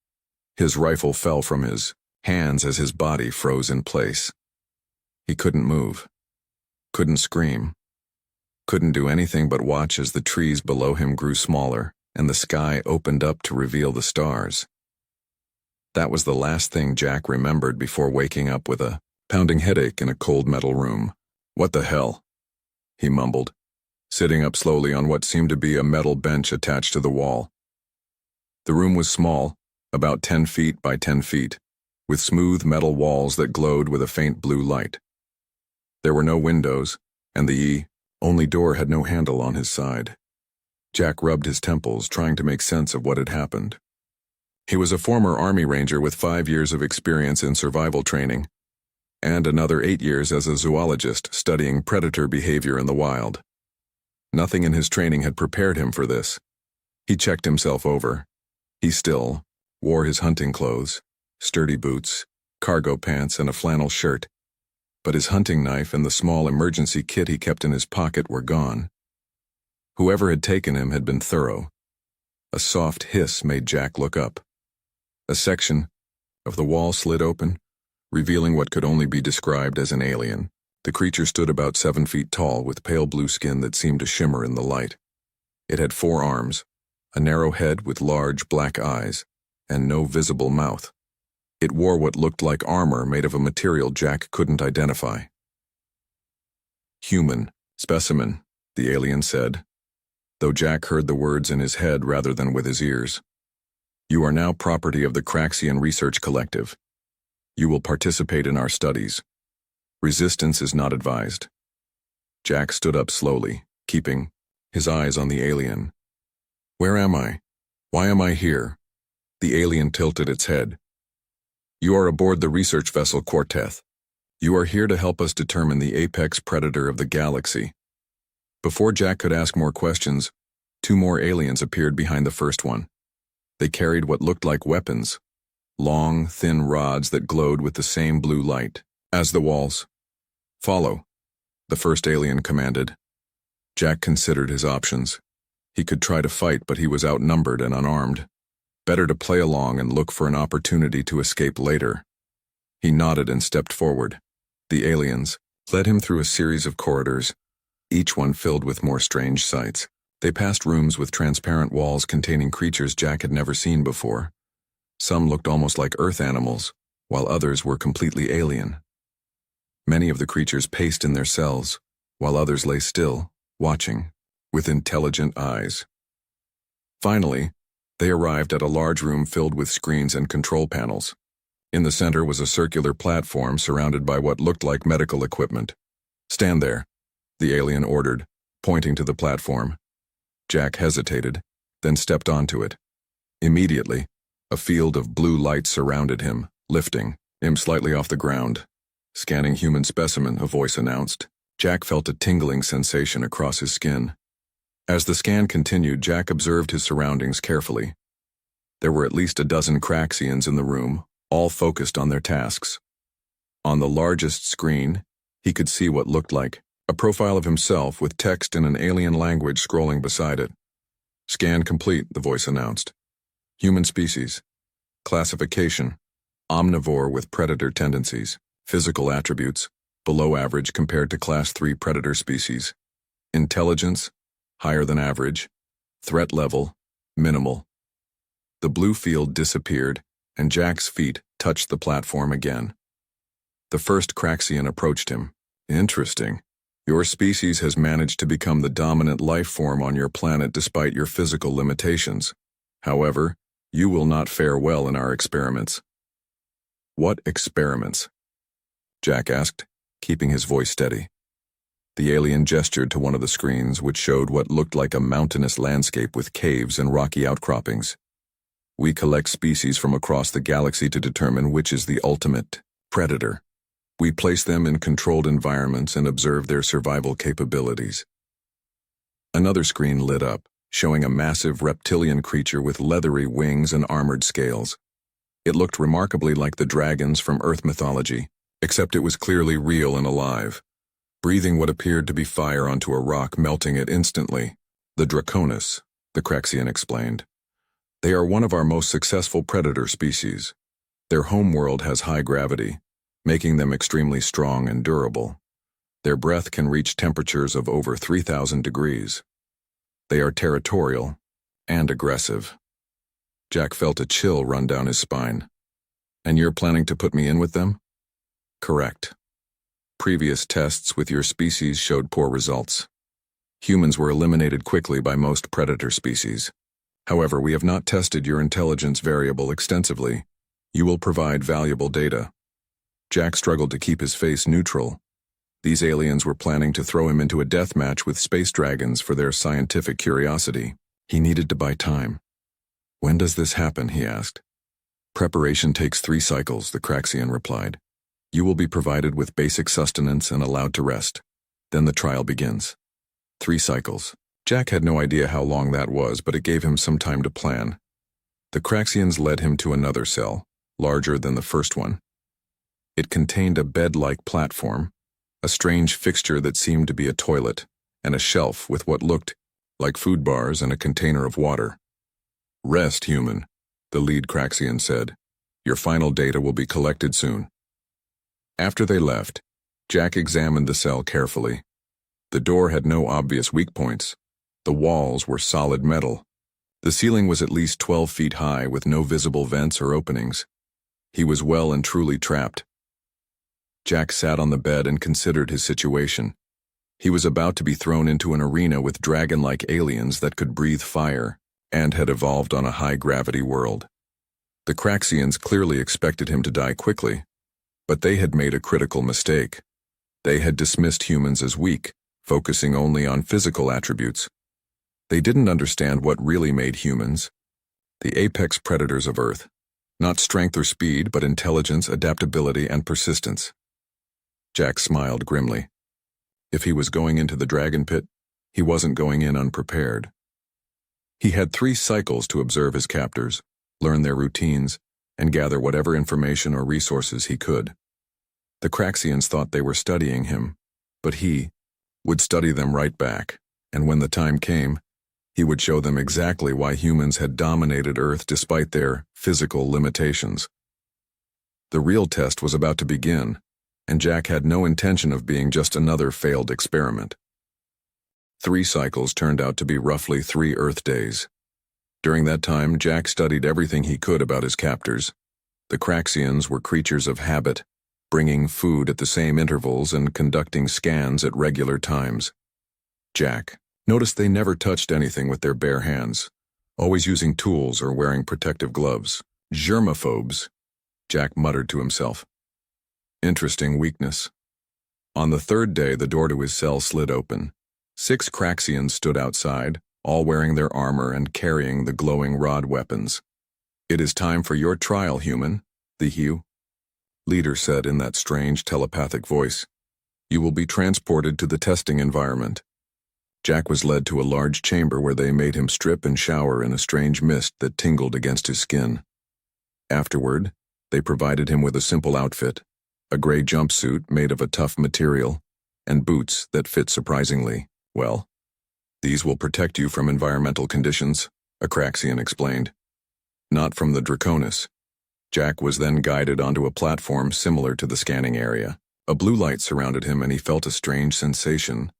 His rifle fell from his hands as his body froze in place. He couldn't move, couldn't scream, couldn't do anything but watch as the trees below him grew smaller and the sky opened up to reveal the stars. That was the last thing Jack remembered before waking up with a pounding headache in a cold metal room. "What the hell?" he mumbled, sitting up slowly on what seemed to be a metal bench attached to the wall. The room was small, about 10 feet by 10 feet, with smooth metal walls that glowed with a faint blue light. There were no windows, and the only door had no handle on his side. Jack rubbed his temples, trying to make sense of what had happened. He was a former Army Ranger with 5 years of experience in survival training, and another 8 years as a zoologist studying predator behavior in the wild. Nothing in his training had prepared him for this. He checked himself over. He still wore his hunting clothes, sturdy boots, cargo pants, and a flannel shirt, but his hunting knife and the small emergency kit he kept in his pocket were gone. Whoever had taken him had been thorough. A soft hiss made Jack look up. A section of the wall slid open, revealing what could only be described as an alien. The creature stood about 7 feet tall, with pale blue skin that seemed to shimmer in the light. It had 4 arms, a narrow head with large black eyes, and no visible mouth. It wore what looked like armor made of a material Jack couldn't identify. "Human specimen," the alien said, though Jack heard the words in his head rather than with his ears. "You are now property of the Craxian Research Collective. You will participate in our studies. Resistance is not advised." Jack stood up slowly, keeping his eyes on the alien. "Where am I? Why am I here?" The alien tilted its head. "You are aboard the research vessel Quarteth. You are here to help us determine the apex predator of the galaxy." Before Jack could ask more questions, 2 more aliens appeared behind the first one. They carried what looked like weapons, long, thin rods that glowed with the same blue light as the walls. "Follow," the first alien commanded. Jack considered his options. He could try to fight, but he was outnumbered and unarmed. Better to play along and look for an opportunity to escape later. He nodded and stepped forward. The aliens led him through a series of corridors, each one filled with more strange sights. They passed rooms with transparent walls containing creatures Jack had never seen before. Some looked almost like Earth animals, while others were completely alien. Many of the creatures paced in their cells, while others lay still, watching, with intelligent eyes. Finally, they arrived at a large room filled with screens and control panels. In the center was a circular platform surrounded by what looked like medical equipment. "Stand there," the alien ordered, pointing to the platform. Jack hesitated, then stepped onto it. Immediately, a field of blue light surrounded him, lifting him slightly off the ground. "Scanning human specimen," a voice announced. Jack felt a tingling sensation across his skin. As the scan continued, Jack observed his surroundings carefully. There were at least a dozen Craxians in the room, all focused on their tasks. On the largest screen, he could see what looked like a profile of himself with text in an alien language scrolling beside it. "Scan complete," the voice announced. "Human species. Classification: omnivore with predator tendencies. Physical attributes: below average compared to Class 3 predator species. Intelligence: higher than average. Threat level: minimal." The blue field disappeared, and Jack's feet touched touched the platform again. The first Craxian approached him. Interesting. Your species has managed to become the dominant life form on your planet despite your physical limitations. However, you will not fare well in our experiments. What experiments? Jack asked, keeping his voice steady. The alien gestured to one of the screens, which showed what looked like a mountainous landscape with caves and rocky outcroppings. We collect species from across the galaxy to determine which is the ultimate predator. We place them in controlled environments and observe their survival capabilities. Another screen lit up, showing a massive reptilian creature with leathery wings and armored scales. It looked remarkably like the dragons from Earth mythology, except it was clearly real and alive, breathing what appeared to be fire onto a rock, melting it instantly. The Draconis, the Craxian explained. They are one of our most successful predator species. Their homeworld has high gravity, making them extremely strong and durable. Their breath can reach temperatures of over 3,000 degrees. They are territorial and aggressive. Jack felt a chill run down his spine. And you're planning to put me in with them? Correct. Previous tests with your species showed poor results. Humans were eliminated quickly by most predator species. However, we have not tested your intelligence variable extensively. You will provide valuable data. Jack struggled to keep his face neutral. These aliens were planning to throw him into a death match with space dragons for their scientific curiosity. He needed to buy time. When does this happen? He asked. Preparation takes 3 cycles, the Craxian replied. You will be provided with basic sustenance and allowed to rest. Then the trial begins. 3 cycles. Jack had no idea how long that was, but it gave him some time to plan. The Craxians led him to another cell, larger than the first one. It contained a bed-like platform, a strange fixture that seemed to be a toilet, and a shelf with what looked like food bars and a container of water. Rest, human, the lead Craxian said. Your final data will be collected soon. After they left, Jack examined the cell carefully. The door had no obvious weak points. The walls were solid metal. The ceiling was at least 12 feet high with no visible vents or openings. He was well and truly trapped. Jack sat on the bed and considered his situation. He was about to be thrown into an arena with dragon-like aliens that could breathe fire and had evolved on a high-gravity world. The Craxians clearly expected him to die quickly, but they had made a critical mistake. They had dismissed humans as weak, focusing only on physical attributes. They didn't understand what really made humans the apex predators of Earth. Not strength or speed, but intelligence, adaptability, and persistence. Jack smiled grimly. If he was going into the dragon pit, he wasn't going in unprepared. He had 3 cycles to observe his captors, learn their routines, and gather whatever information or resources he could. The Craxians thought they were studying him, but he would study them right back, and when the time came, he would show them exactly why humans had dominated Earth despite their physical limitations. The real test was about to begin, and Jack had no intention of being just another failed experiment. 3 cycles turned out to be roughly 3 Earth days. During that time, Jack studied everything he could about his captors. The Craxians were creatures of habit, bringing food at the same intervals and conducting scans at regular times. Jack noticed they never touched anything with their bare hands, always using tools or wearing protective gloves. Germaphobes, Jack muttered to himself. Interesting weakness. On the 3rd day, the door to his cell slid open. 6 Craxians stood outside, all wearing their armor and carrying the glowing rod weapons. It is time for your trial, human, the HYF leader said in that strange telepathic voice. You will be transported to the testing environment. Jack was led to a large chamber where they made him strip and shower in a strange mist that tingled against his skin. Afterward, they provided him with a simple outfit, a gray jumpsuit made of a tough material, and boots that fit surprisingly well. These will protect you from environmental conditions, a Craxian explained. Not from the Draconis. Jack was then guided onto a platform similar to the scanning area. A blue light surrounded him and he felt a strange sensation,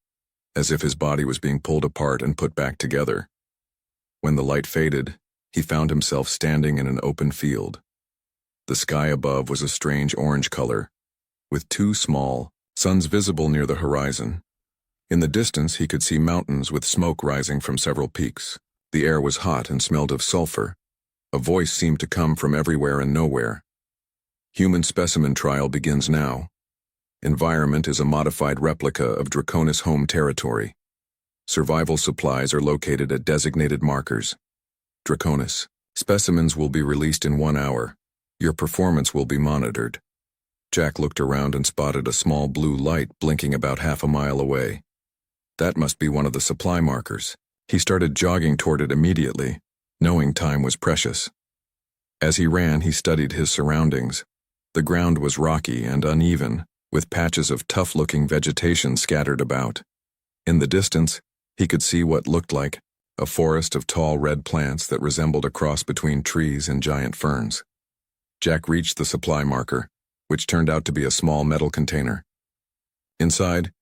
as if his body was being pulled apart and put back together. When the light faded, he found himself standing in an open field. The sky above was a strange orange color, with two small suns visible near the horizon. In the distance, he could see mountains with smoke rising from several peaks. The air was hot and smelled of sulfur. A voice seemed to come from everywhere and nowhere. Human specimen trial begins now. Environment is a modified replica of Draconis home territory. Survival supplies are located at designated markers. Draconis. Specimens will be released in 1 hour. Your performance will be monitored. Jack looked around and spotted a small blue light blinking about half a mile away. That must be one of the supply markers. He started jogging toward it immediately, knowing time was precious. As he ran, he studied his surroundings. The ground was rocky and uneven, with patches of tough-looking vegetation scattered about. In the distance, he could see what looked like a forest of tall red plants that resembled a cross between trees and giant ferns. Jack reached the supply marker, which turned out to be a small metal container. Inside,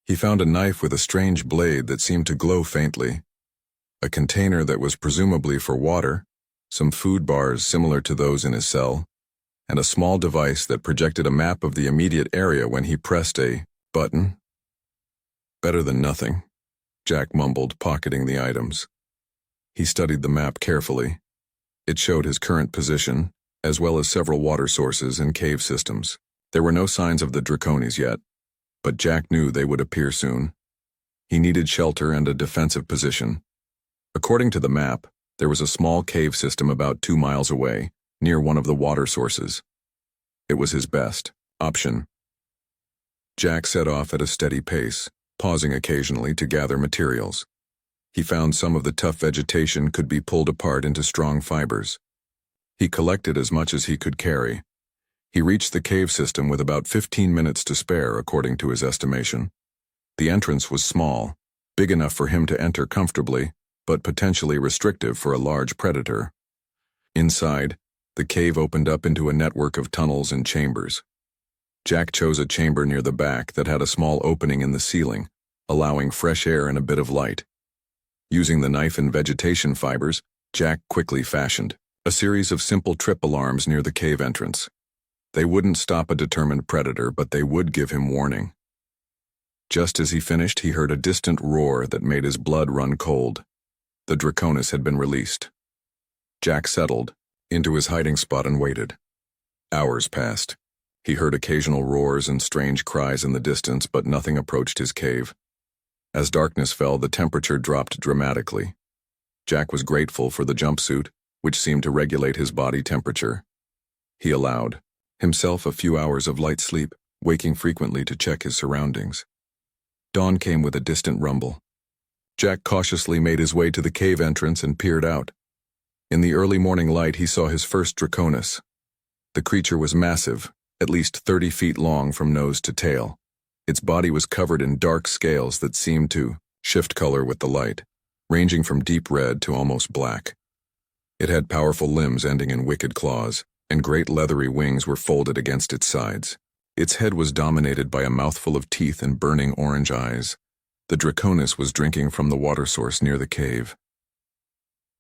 he found a knife with a strange blade that seemed to glow faintly, a container that was presumably for water, some food bars similar to those in his cell, and a small device that projected a map of the immediate area when he pressed a button. Better than nothing, Jack mumbled, pocketing the items. He studied the map carefully. It showed his current position, as well as several water sources and cave systems. There were no signs of the Draconis yet, but Jack knew they would appear soon. He needed shelter and a defensive position. According to the map, there was a small cave system about 2 miles away, near one of the water sources. It was his best option. Jack set off at a steady pace, pausing occasionally to gather materials. He found some of the tough vegetation could be pulled apart into strong fibers. He collected as much as he could carry. He reached the cave system with about 15 minutes to spare, according to his estimation. The entrance was small, big enough for him to enter comfortably, but potentially restrictive for a large predator. Inside, the cave opened up into a network of tunnels and chambers. Jack chose a chamber near the back that had a small opening in the ceiling, allowing fresh air and a bit of light. Using the knife and vegetation fibers, Jack quickly fashioned a series of simple trip alarms near the cave entrance. They wouldn't stop a determined predator, but they would give him warning. Just as he finished, he heard a distant roar that made his blood run cold. The Draconis had been released. Jack settled into his hiding spot and waited. Hours passed. He heard occasional roars and strange cries in the distance, but nothing approached his cave. As darkness fell, the temperature dropped dramatically. Jack was grateful for the jumpsuit, which seemed to regulate his body temperature. He allowed himself a few hours of light sleep, waking frequently to check his surroundings. Dawn came with a distant rumble. Jack cautiously made his way to the cave entrance and peered out. In the early morning light, he saw his first Draconis. The creature was massive, at least 30 feet long from nose to tail. Its body was covered in dark scales that seemed to shift color with the light, ranging from deep red to almost black. It had powerful limbs ending in wicked claws, and great leathery wings were folded against its sides. Its head was dominated by a mouthful of teeth and burning orange eyes. The Draconis was drinking from the water source near the cave.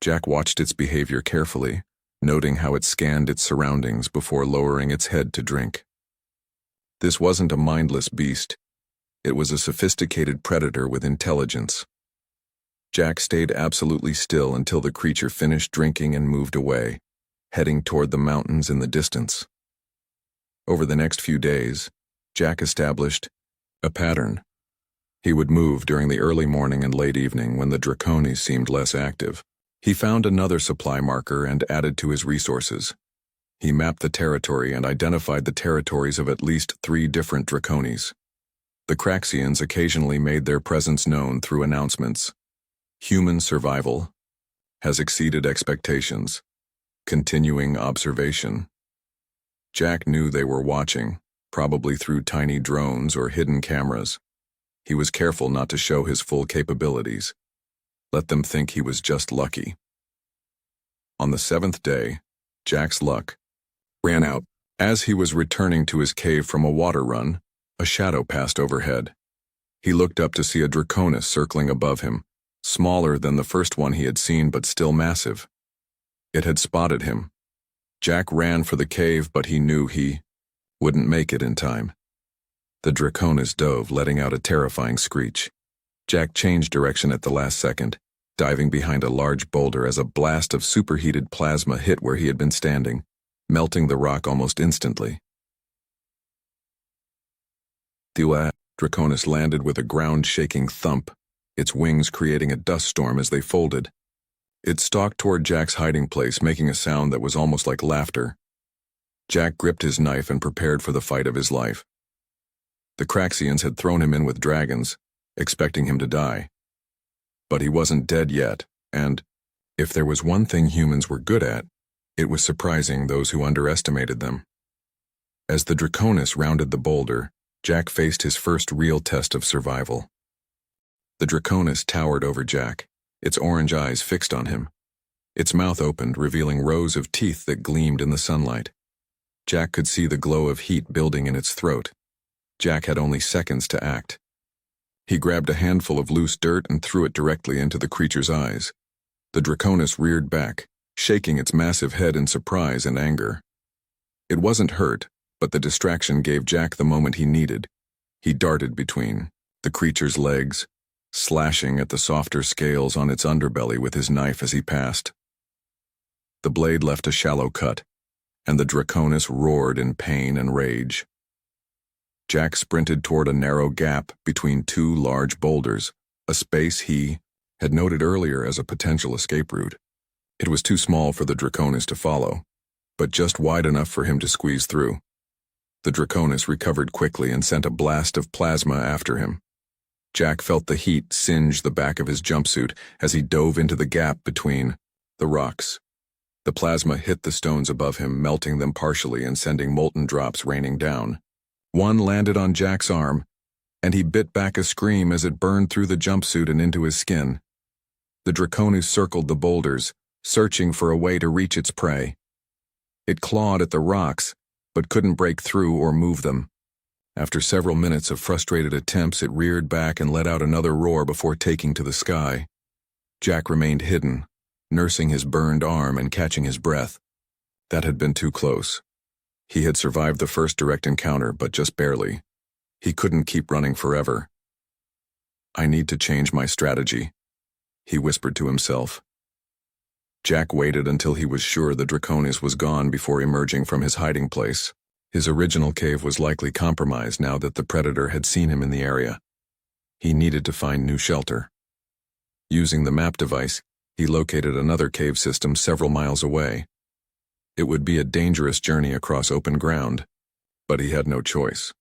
Jack watched its behavior carefully, noting how it scanned its surroundings before lowering its head to drink. This wasn't a mindless beast. It was a sophisticated predator with intelligence. Jack stayed absolutely still until the creature finished drinking and moved away, heading toward the mountains in the distance. Over the next few days, Jack established a pattern. He would move during the early morning and late evening when the Draconis seemed less active. He found another supply marker and added to his resources. He mapped the territory and identified the territories of at least 3 different Draconis. The Craxians occasionally made their presence known through announcements. Human survival has exceeded expectations. Continuing observation. Jack knew they were watching, probably through tiny drones or hidden cameras. He was careful not to show his full capabilities. Let them think he was just lucky. On the 7th day, Jack's luck ran out. As he was returning to his cave from a water run, a shadow passed overhead. He looked up to see a Draconis circling above him, smaller than the first one he had seen but still massive. It had spotted him. Jack ran for the cave, but he knew he wouldn't make it in time. The Draconis dove, letting out a terrifying screech. Jack changed direction at the last second, diving behind a large boulder as a blast of superheated plasma hit where he had been standing, melting the rock almost instantly. The Draconis landed with a ground-shaking thump, its wings creating a dust storm as they folded. It stalked toward Jack's hiding place, making a sound that was almost like laughter. Jack gripped his knife and prepared for the fight of his life. The Craxians had thrown him in with dragons, expecting him to die. But he wasn't dead yet, and if there was one thing humans were good at, it was surprising those who underestimated them. As the Draconis rounded the boulder, Jack faced his first real test of survival. The Draconis towered over Jack, its orange eyes fixed on him. Its mouth opened, revealing rows of teeth that gleamed in the sunlight. Jack could see the glow of heat building in its throat. Jack had only seconds to act. He grabbed a handful of loose dirt and threw it directly into the creature's eyes. The Draconis reared back, shaking its massive head in surprise and anger. It wasn't hurt, but the distraction gave Jack the moment he needed. He darted between the creature's legs, slashing at the softer scales on its underbelly with his knife as he passed. The blade left a shallow cut, and the Draconis roared in pain and rage. Jack sprinted toward a narrow gap between two large boulders, a space he had noted earlier as a potential escape route. It was too small for the Draconis to follow, but just wide enough for him to squeeze through. The Draconis recovered quickly and sent a blast of plasma after him. Jack felt the heat singe the back of his jumpsuit as he dove into the gap between the rocks. The plasma hit the stones above him, melting them partially and sending molten drops raining down. One landed on Jack's arm, and he bit back a scream as it burned through the jumpsuit and into his skin. The Draconis circled the boulders, searching for a way to reach its prey. It clawed at the rocks, but couldn't break through or move them. After several minutes of frustrated attempts, it reared back and let out another roar before taking to the sky. Jack remained hidden, nursing his burned arm and catching his breath. That had been too close. He had survived the first direct encounter, but just barely. He couldn't keep running forever. "I need to change my strategy," he whispered to himself. Jack waited until he was sure the Draconis was gone before emerging from his hiding place. His original cave was likely compromised now that the predator had seen him in the area. He needed to find new shelter. Using the map device, he located another cave system several miles away. It would be a dangerous journey across open ground, but he had no choice.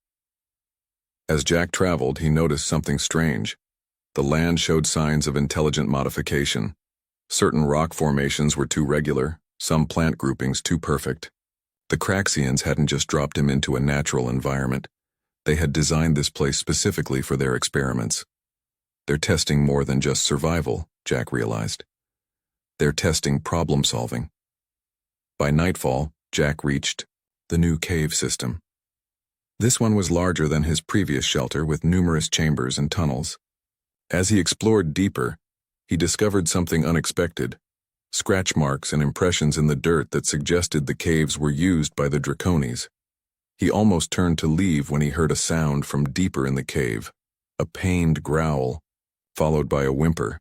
As Jack traveled, he noticed something strange. The land showed signs of intelligent modification. Certain rock formations were too regular, some plant groupings too perfect. The Craxians hadn't just dropped him into a natural environment. They had designed this place specifically for their experiments. They're testing more than just survival, Jack realized. They're testing problem-solving. By nightfall, Jack reached the new cave system. This one was larger than his previous shelter, with numerous chambers and tunnels. As he explored deeper, he discovered something unexpected: scratch marks and impressions in the dirt that suggested the caves were used by the Draconis. He almost turned to leave when he heard a sound from deeper in the cave, a pained growl, followed by a whimper.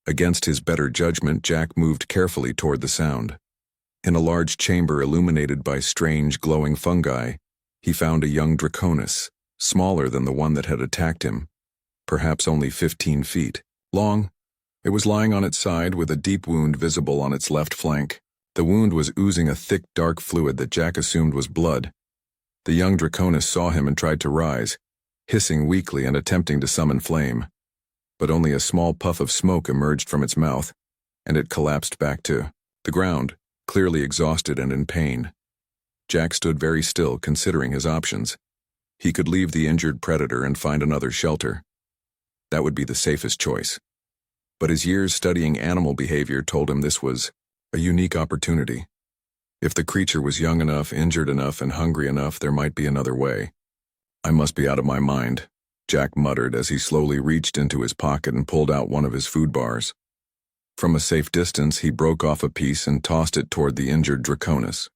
Against his better judgment, Jack moved carefully toward the sound. In a large chamber illuminated by strange glowing fungi, he found a young Draconis, smaller than the one that had attacked him, perhaps only 15 feet long. It was lying on its side with a deep wound visible on its left flank. The wound was oozing a thick, dark fluid that Jack assumed was blood. The young Draconis saw him and tried to rise, hissing weakly and attempting to summon flame. But only a small puff of smoke emerged from its mouth, and it collapsed back to the ground, clearly exhausted and in pain. Jack stood very still, considering his options. He could leave the injured predator and find another shelter. That would be the safest choice. But his years studying animal behavior told him this was a unique opportunity. If the creature was young enough, injured enough, and hungry enough, there might be another way. "I must be out of my mind," Jack muttered as he slowly reached into his pocket and pulled out one of his food bars. From a safe distance, he broke off a piece and tossed it toward the injured Draconis.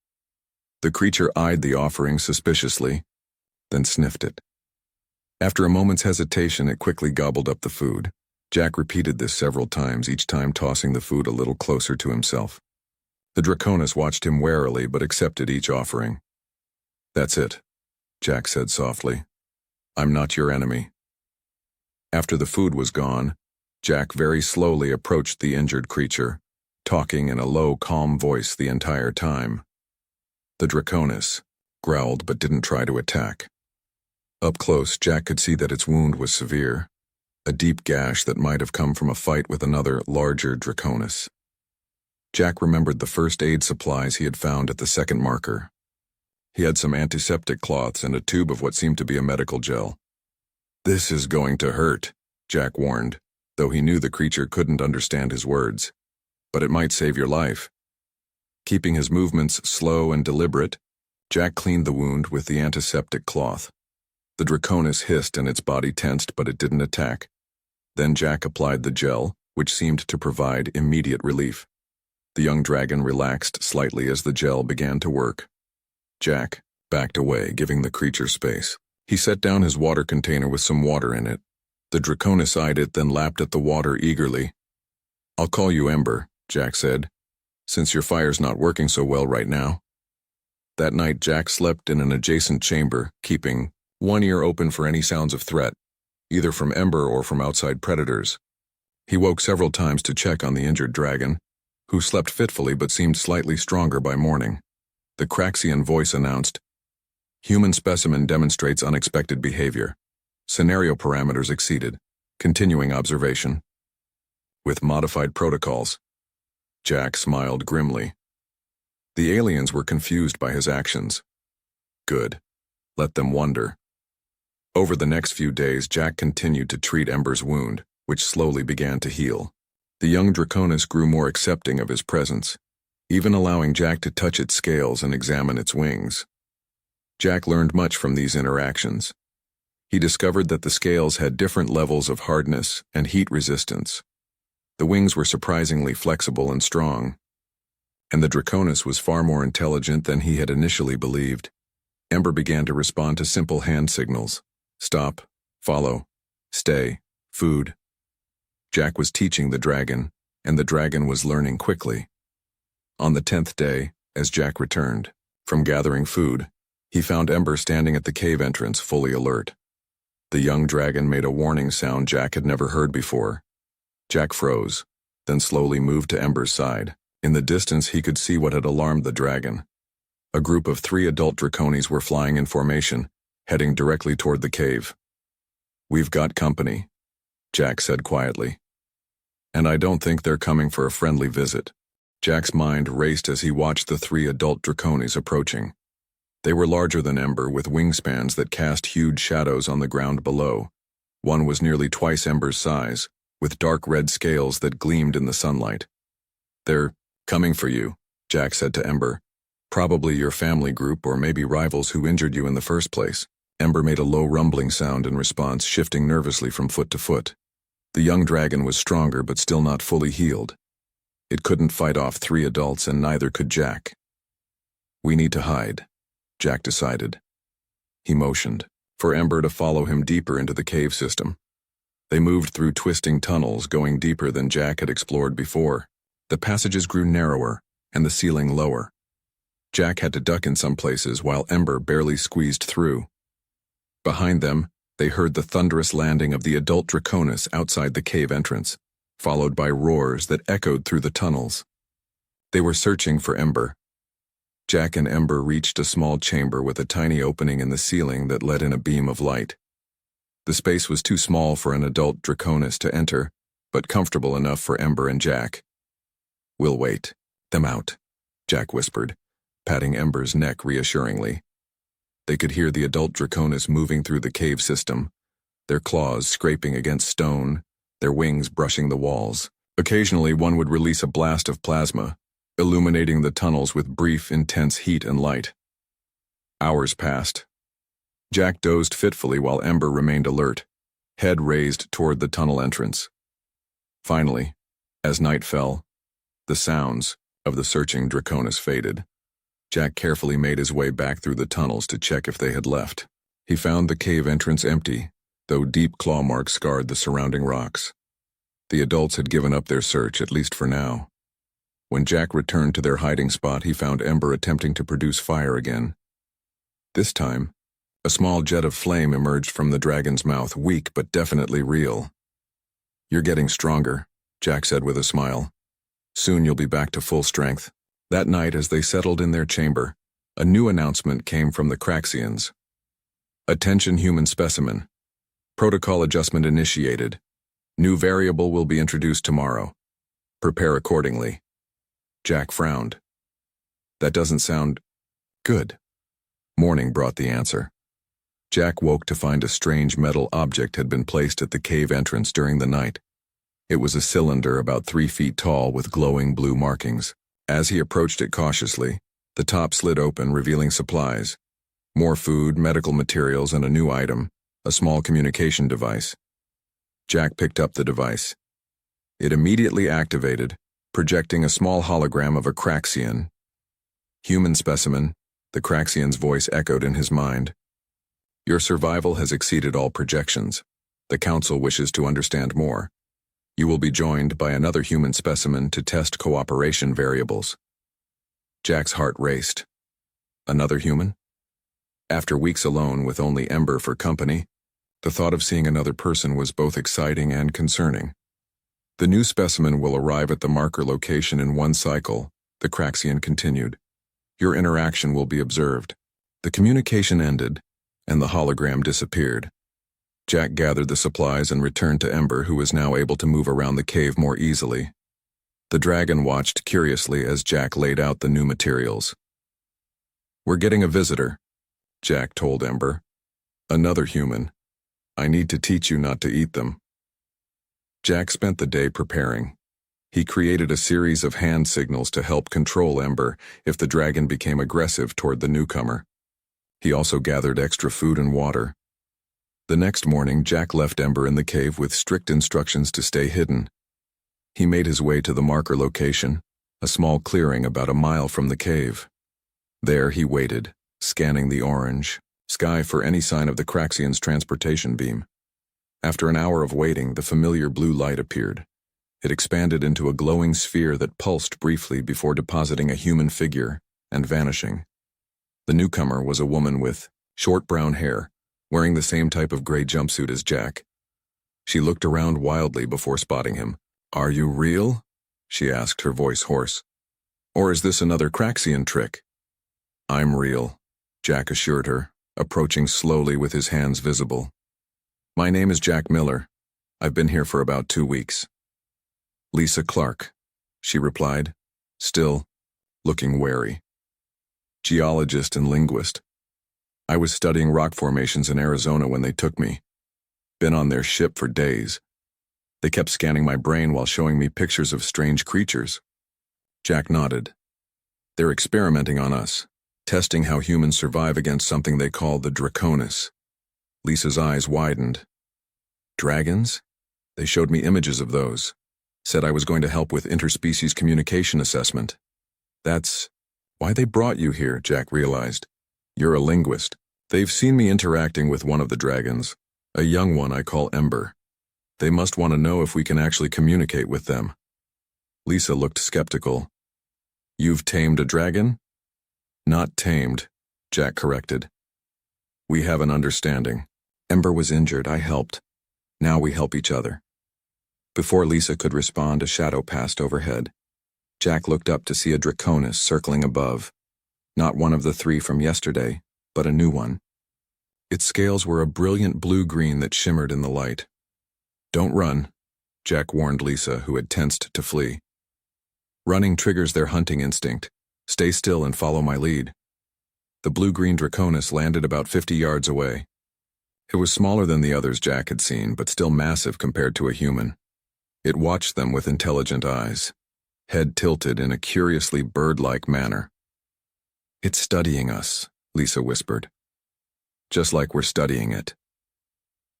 The creature eyed the offering suspiciously, then sniffed it. After a moment's hesitation, it quickly gobbled up the food. Jack repeated this several times, each time tossing the food a little closer to himself. The Draconis watched him warily but accepted each offering. "That's it," Jack said softly. "I'm not your enemy." After the food was gone, Jack very slowly approached the injured creature, talking in a low, calm voice the entire time. The Draconis growled but didn't try to attack. Up close, Jack could see that its wound was severe, a deep gash that might have come from a fight with another, larger Draconis. Jack remembered the first aid supplies he had found at the second marker. He had some antiseptic cloths and a tube of what seemed to be a medical gel. "This is going to hurt," Jack warned, though he knew the creature couldn't understand his words. "But it might save your life." Keeping his movements slow and deliberate, Jack cleaned the wound with the antiseptic cloth. The Draconis hissed and its body tensed, but it didn't attack. Then Jack applied the gel, which seemed to provide immediate relief. The young dragon relaxed slightly as the gel began to work. Jack backed away, giving the creature space. He set down his water container with some water in it. The Draconis eyed it, then lapped at the water eagerly. "I'll call you Ember," Jack said, "since your fire's not working so well right now." That night, Jack slept in an adjacent chamber, keeping one ear open for any sounds of threat, either from Ember or from outside predators. He woke several times to check on the injured dragon, who slept fitfully but seemed slightly stronger by morning. The Craxian voice announced, "Human specimen demonstrates unexpected behavior. Scenario parameters exceeded. Continuing observation." With modified protocols. Jack smiled grimly. The aliens were confused by his actions. Good. Let them wonder. Over the next few days, Jack continued to treat Ember's wound, which slowly began to heal. The young Draconis grew more accepting of his presence, even allowing Jack to touch its scales and examine its wings. Jack learned much from these interactions. He discovered that the scales had different levels of hardness and heat resistance. The wings were surprisingly flexible and strong, and the Draconis was far more intelligent than he had initially believed. Ember began to respond to simple hand signals: stop, follow, stay, food. Jack was teaching the dragon, and the dragon was learning quickly. On the 10th day, as Jack returned from gathering food, he found Ember standing at the cave entrance, fully alert. The young dragon made a warning sound Jack had never heard before. Jack froze, then slowly moved to Ember's side. In the distance, he could see what had alarmed the dragon. A group of 3 adult Draconis were flying in formation, heading directly toward the cave. "We've got company," Jack said quietly. "And I don't think they're coming for a friendly visit." Jack's mind raced as he watched the 3 adult Draconis approaching. They were larger than Ember, with wingspans that cast huge shadows on the ground below. One was nearly twice Ember's size, with dark red scales that gleamed in the sunlight. "They're coming for you," Jack said to Ember. "Probably your family group or maybe rivals who injured you in the first place." Ember made a low rumbling sound in response, shifting nervously from foot to foot. The young dragon was stronger but still not fully healed. It couldn't fight off 3 adults, and neither could Jack. "We need to hide," Jack decided. He motioned for Ember to follow him deeper into the cave system. They moved through twisting tunnels, going deeper than Jack had explored before. The passages grew narrower, and the ceiling lower. Jack had to duck in some places while Ember barely squeezed through. Behind them, they heard the thunderous landing of the adult Draconis outside the cave entrance, followed by roars that echoed through the tunnels. They were searching for Ember. Jack and Ember reached a small chamber with a tiny opening in the ceiling that let in a beam of light. The space was too small for an adult Draconis to enter, but comfortable enough for Ember and Jack. "We'll wait them out," Jack whispered, patting Ember's neck reassuringly. They could hear the adult Draconis moving through the cave system, their claws scraping against stone, their wings brushing the walls. Occasionally, one would release a blast of plasma, illuminating the tunnels with brief, intense heat and light. Hours passed. Jack dozed fitfully while Ember remained alert, head raised toward the tunnel entrance. Finally, as night fell, the sounds of the searching Draconis faded. Jack carefully made his way back through the tunnels to check if they had left. He found the cave entrance empty, though deep claw marks scarred the surrounding rocks. The adults had given up their search, at least for now. When Jack returned to their hiding spot, he found Ember attempting to produce fire again. This time, a small jet of flame emerged from the dragon's mouth, weak but definitely real. "You're getting stronger," Jack said with a smile. "Soon you'll be back to full strength." That night, as they settled in their chamber, a new announcement came from the Craxians. "Attention human specimen. Protocol adjustment initiated. New variable will be introduced tomorrow. Prepare accordingly." Jack frowned. That doesn't sound good. Morning brought the answer. Jack woke to find a strange metal object had been placed at the cave entrance during the night. It was a cylinder about 3 feet tall with glowing blue markings. As he approached it cautiously, the top slid open, revealing supplies. More food, medical materials, and a new item, a small communication device. Jack picked up the device. It immediately activated, projecting a small hologram of a Craxian. "Human specimen," the Craxian's voice echoed in his mind. "Your survival has exceeded all projections. The Council wishes to understand more. You will be joined by another human specimen to test cooperation variables." Jack's heart raced. Another human? After weeks alone with only Ember for company, the thought of seeing another person was both exciting and concerning. "The new specimen will arrive at the marker location in 1 cycle," the Craxian continued. "Your interaction will be observed." The communication ended, and the hologram disappeared. Jack gathered the supplies and returned to Ember, who was now able to move around the cave more easily. The dragon watched curiously as Jack laid out the new materials. "We're getting a visitor," Jack told Ember. "Another human. I need to teach you not to eat them." Jack spent the day preparing. He created a series of hand signals to help control Ember if the dragon became aggressive toward the newcomer. He also gathered extra food and water. The next morning, Jack left Ember in the cave with strict instructions to stay hidden. He made his way to the marker location, a small clearing about a mile from the cave. There he waited, scanning the orange sky for any sign of the Craxian's transportation beam. After an hour of waiting, the familiar blue light appeared. It expanded into a glowing sphere that pulsed briefly before depositing a human figure and vanishing. The newcomer was a woman with short brown hair, wearing the same type of gray jumpsuit as Jack. She looked around wildly before spotting him. "Are you real?" she asked, her voice hoarse. "Or is this another Craxian trick?" "I'm real," Jack assured her, approaching slowly with his hands visible. "My name is Jack Miller. I've been here for about 2 weeks." "Lisa Clark," she replied, still looking wary. "Geologist and linguist. I was studying rock formations in Arizona when they took me. Been on their ship for days. They kept scanning my brain while showing me pictures of strange creatures." Jack nodded. "They're experimenting on us, testing how humans survive against something they call the Draconis." Lisa's eyes widened. "Dragons? They showed me images of those. Said I was going to help with interspecies communication assessment." "That's why they brought you here," Jack realized. "You're a linguist. They've seen me interacting with one of the dragons, a young one I call Ember. They must want to know if we can actually communicate with them." Lisa looked skeptical. "You've tamed a dragon?" "Not tamed," Jack corrected. "We have an understanding. Ember was injured, I helped. Now we help each other." Before Lisa could respond, a shadow passed overhead. Jack looked up to see a Draconis circling above. Not one of the 3 from yesterday, but a new one. Its scales were a brilliant blue-green that shimmered in the light. "Don't run," Jack warned Lisa, who had tensed to flee. "Running triggers their hunting instinct. Stay still and follow my lead." The blue-green Draconis landed about 50 yards away. It was smaller than the others Jack had seen, but still massive compared to a human. It watched them with intelligent eyes, head tilted in a curiously bird-like manner. "It's studying us," Lisa whispered. "Just like we're studying it."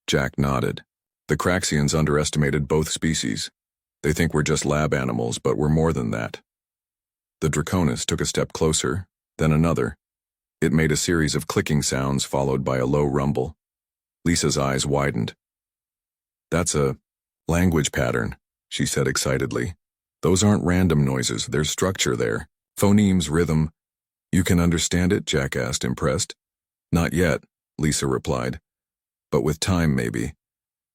Jack nodded. "The Craxians underestimated both species. They think we're just lab animals, but we're more than that." The Draconis took a step closer, then another. It made a series of clicking sounds followed by a low rumble. Lisa's eyes widened. "That's a language pattern," she said excitedly. "Those aren't random noises, there's structure there. Phonemes, rhythm." "You can understand it?" Jack asked, impressed. "Not yet," Lisa replied. "But with time, maybe.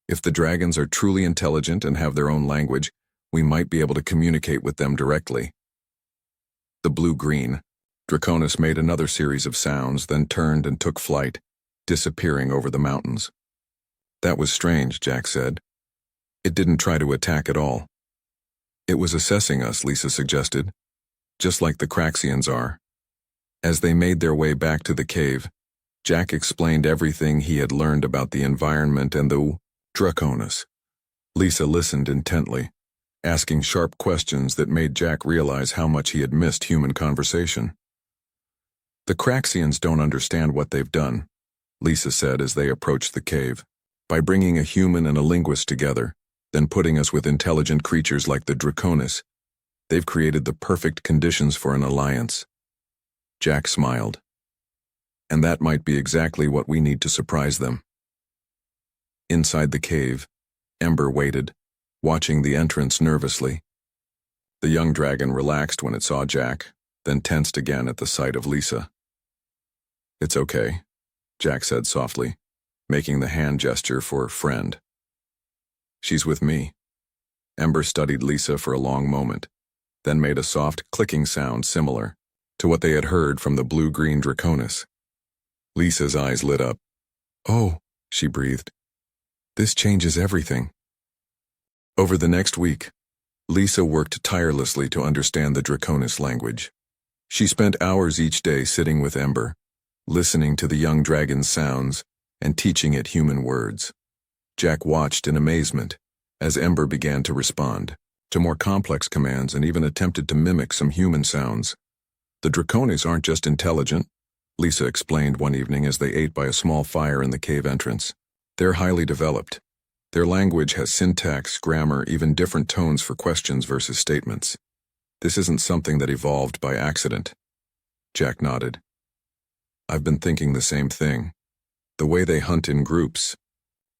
If the dragons are truly intelligent and have their own language, we might be able to communicate with them directly." The blue-green Draconis made another series of sounds, then turned and took flight, disappearing over the mountains. "That was strange," Jack said. "It didn't try to attack at all." "It was assessing us," Lisa suggested, "just like the Craxians are." As they made their way back to the cave, Jack explained everything he had learned about the environment and the Draconis. Lisa listened intently, asking sharp questions that made Jack realize how much he had missed human conversation. "The Craxians don't understand what they've done," Lisa said as they approached the cave. "By bringing a human and a linguist together, then putting us with intelligent creatures like the Draconis, they've created the perfect conditions for an alliance." Jack smiled. "And that might be exactly what we need to surprise them." Inside the cave, Ember waited, watching the entrance nervously. The young dragon relaxed when it saw Jack, then tensed again at the sight of Lisa. "It's okay," Jack said softly, making the hand gesture for friend. "She's with me." Ember studied Lisa for a long moment, then made a soft clicking sound similar to what they had heard from the blue-green Draconis. Lisa's eyes lit up. "Oh," she breathed. "This changes everything." Over the next week, Lisa worked tirelessly to understand the Draconis language. She spent hours each day sitting with Ember, listening to the young dragon's sounds and teaching it human words. Jack watched in amazement as Ember began to respond to more complex commands and even attempted to mimic some human sounds. "The Draconis aren't just intelligent," Lisa explained one evening as they ate by a small fire in the cave entrance. "They're highly developed. Their language has syntax, grammar, even different tones for questions versus statements. This isn't something that evolved by accident." Jack nodded. "I've been thinking the same thing. The way they hunt in groups,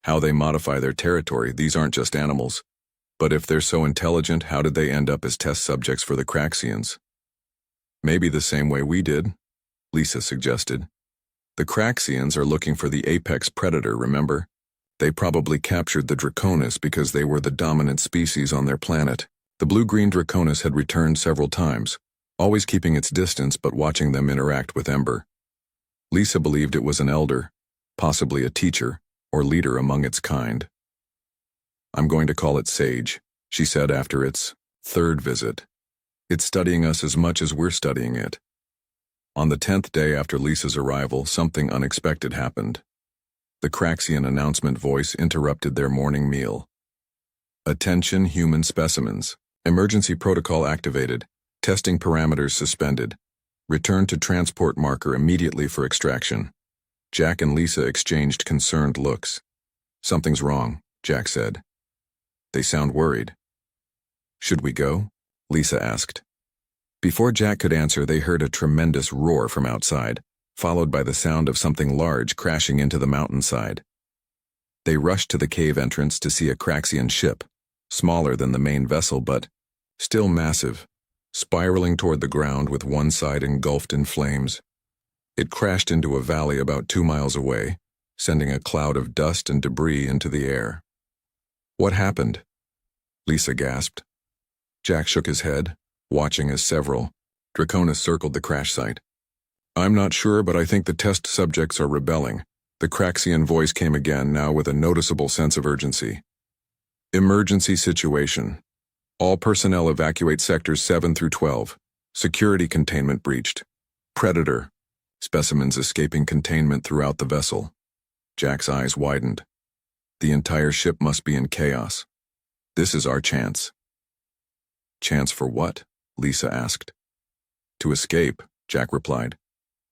how they modify their territory, these aren't just animals. But if they're so intelligent, how did they end up as test subjects for the Craxians?" "Maybe the same way we did," Lisa suggested. "The Craxians are looking for the apex predator, remember? They probably captured the Draconis because they were the dominant species on their planet." The blue-green Draconis had returned several times, always keeping its distance but watching them interact with Ember. Lisa believed it was an elder, possibly a teacher or leader among its kind. "I'm going to call it Sage," she said after its third visit. "It's studying us as much as we're studying it." On the 10th day after Lisa's arrival, something unexpected happened. The Craxian announcement voice interrupted their morning meal. "Attention human specimens. Emergency protocol activated. Testing parameters suspended. Return to transport marker immediately for extraction." Jack and Lisa exchanged concerned looks. "Something's wrong," Jack said. "They sound worried." "Should we go?" Lisa asked. Before Jack could answer, they heard a tremendous roar from outside, followed by the sound of something large crashing into the mountainside. They rushed to the cave entrance to see a Craxian ship, smaller than the main vessel but still massive, spiraling toward the ground with one side engulfed in flames. It crashed into a valley about 2 miles away, sending a cloud of dust and debris into the air. "What happened?" Lisa gasped. Jack shook his head, watching as several Draconis circled the crash site. "I'm not sure, but I think the test subjects are rebelling." The Craxian voice came again, now with a noticeable sense of urgency. "Emergency situation. All personnel evacuate sectors 7 through 12. Security containment breached. Predator. Specimens escaping containment throughout the vessel." Jack's eyes widened. The entire ship must be in chaos. This is our chance. "Chance for what?" Lisa asked. "To escape," Jack replied.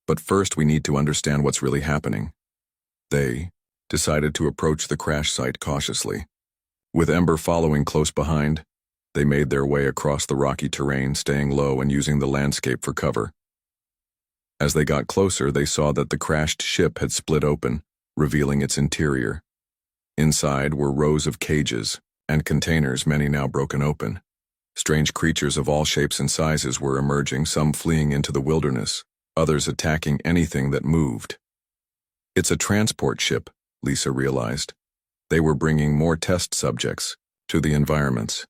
"But first we need to understand what's really happening." They decided to approach the crash site cautiously. With Ember following close behind, they made their way across the rocky terrain, staying low and using the landscape for cover. As they got closer, they saw that the crashed ship had split open, revealing its interior. Inside were rows of cages and containers, many now broken open. Strange creatures of all shapes and sizes were emerging, some fleeing into the wilderness, others attacking anything that moved. It's a transport ship, Lisa realized. They were bringing more test subjects to the environments.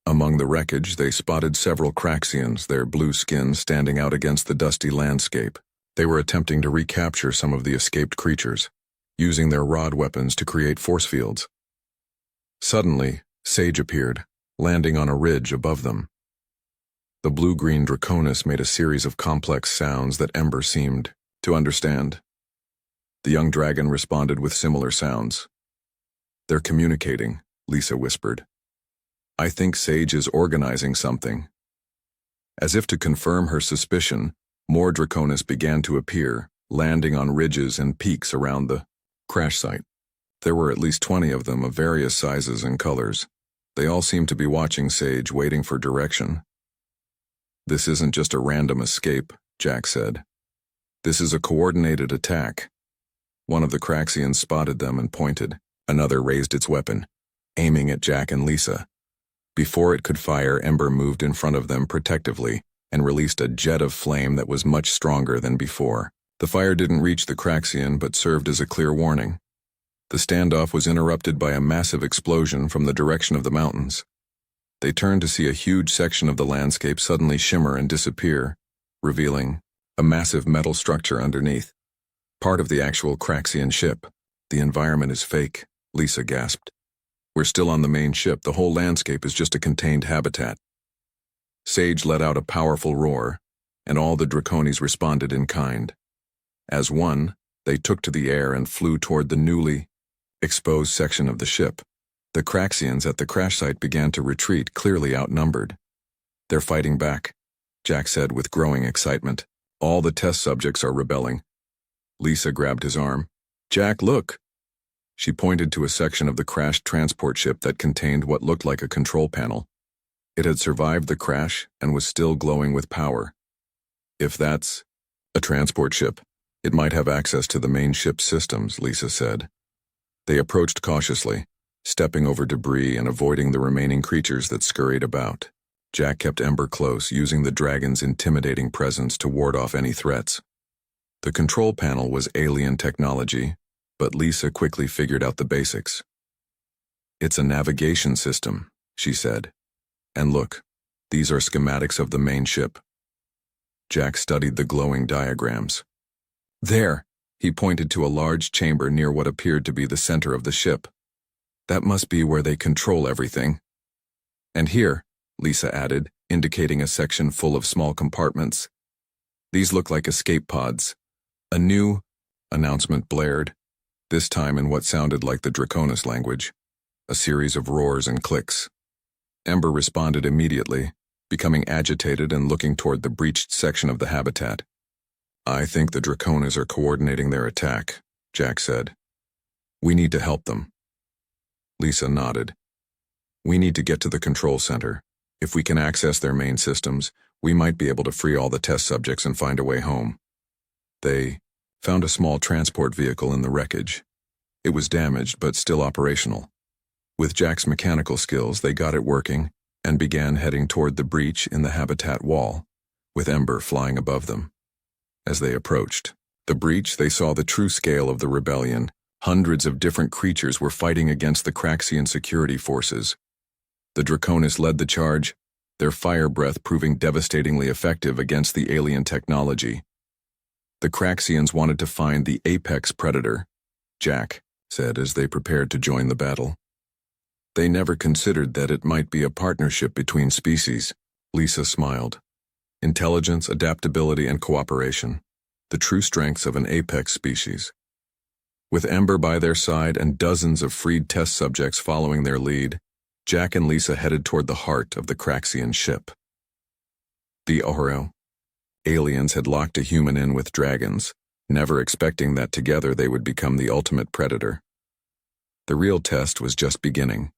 Among the wreckage, they spotted several Craxians, their blue skin standing out against the dusty landscape. They were attempting to recapture some of the escaped creatures, using their rod weapons to create force fields. Suddenly, Sage appeared, landing on a ridge above them. The blue-green Draconis made a series of complex sounds that Ember seemed to understand. The young dragon responded with similar sounds. "They're communicating," Lisa whispered. "I think Sage is organizing something." As if to confirm her suspicion, more Draconis began to appear, landing on ridges and peaks around the crash site. There were at least 20 of them of various sizes and colors. They all seemed to be watching Sage, waiting for direction. "This isn't just a random escape," Jack said. "This is a coordinated attack." One of the Craxians spotted them and pointed. Another raised its weapon, aiming at Jack and Lisa. Before it could fire, Ember moved in front of them protectively and released a jet of flame that was much stronger than before. The fire didn't reach the Craxian but served as a clear warning. The standoff was interrupted by a massive explosion from the direction of the mountains. They turned to see a huge section of the landscape suddenly shimmer and disappear, revealing a massive metal structure underneath. Part of the actual Craxian ship. "The environment is fake," Lisa gasped. "We're still on the main ship. The whole landscape is just a contained habitat." Sage let out a powerful roar, and all the Draconis responded in kind. As one, they took to the air and flew toward the newly exposed section of the ship. The Craxians at the crash site began to retreat, clearly outnumbered. "They're fighting back," Jack said with growing excitement. "All the test subjects are rebelling." Lisa grabbed his arm. "Jack, look!" She pointed to a section of the crashed transport ship that contained what looked like a control panel. It had survived the crash and was still glowing with power. "If that's a transport ship, it might have access to the main ship's systems," Lisa said. They approached cautiously, stepping over debris and avoiding the remaining creatures that scurried about. Jack kept Ember close, using the dragon's intimidating presence to ward off any threats. The control panel was alien technology, but Lisa quickly figured out the basics. "It's a navigation system," she said. "And look, these are schematics of the main ship." Jack studied the glowing diagrams. "There," he pointed to a large chamber near what appeared to be the center of the ship. "That must be where they control everything." "And here," Lisa added, indicating a section full of small compartments. "These look like escape pods." A new announcement blared, this time in what sounded like the Draconis language. A series of roars and clicks. Ember responded immediately, becoming agitated and looking toward the breached section of the habitat. "I think the Draconis are coordinating their attack," Jack said. "We need to help them." Lisa nodded. "We need to get to the control center. If we can access their main systems, we might be able to free all the test subjects and find a way home." They found a small transport vehicle in the wreckage. It was damaged but still operational. With Jack's mechanical skills, they got it working and began heading toward the breach in the habitat wall, with Ember flying above them. As they approached the breach, they saw the true scale of the rebellion. Hundreds of different creatures were fighting against the Craxian security forces. The Draconis led the charge, their fire breath proving devastatingly effective against the alien technology. The Craxians wanted to find the apex predator, Jack said as they prepared to join the battle. They never considered that it might be a partnership between species. Lisa smiled. Intelligence, adaptability, and cooperation. The true strengths of an apex species. With Ember by their side and dozens of freed test subjects following their lead, Jack and Lisa headed toward the heart of the Craxian ship. The Oro. Aliens had locked a human in with dragons, never expecting that together they would become the ultimate predator. The real test was just beginning.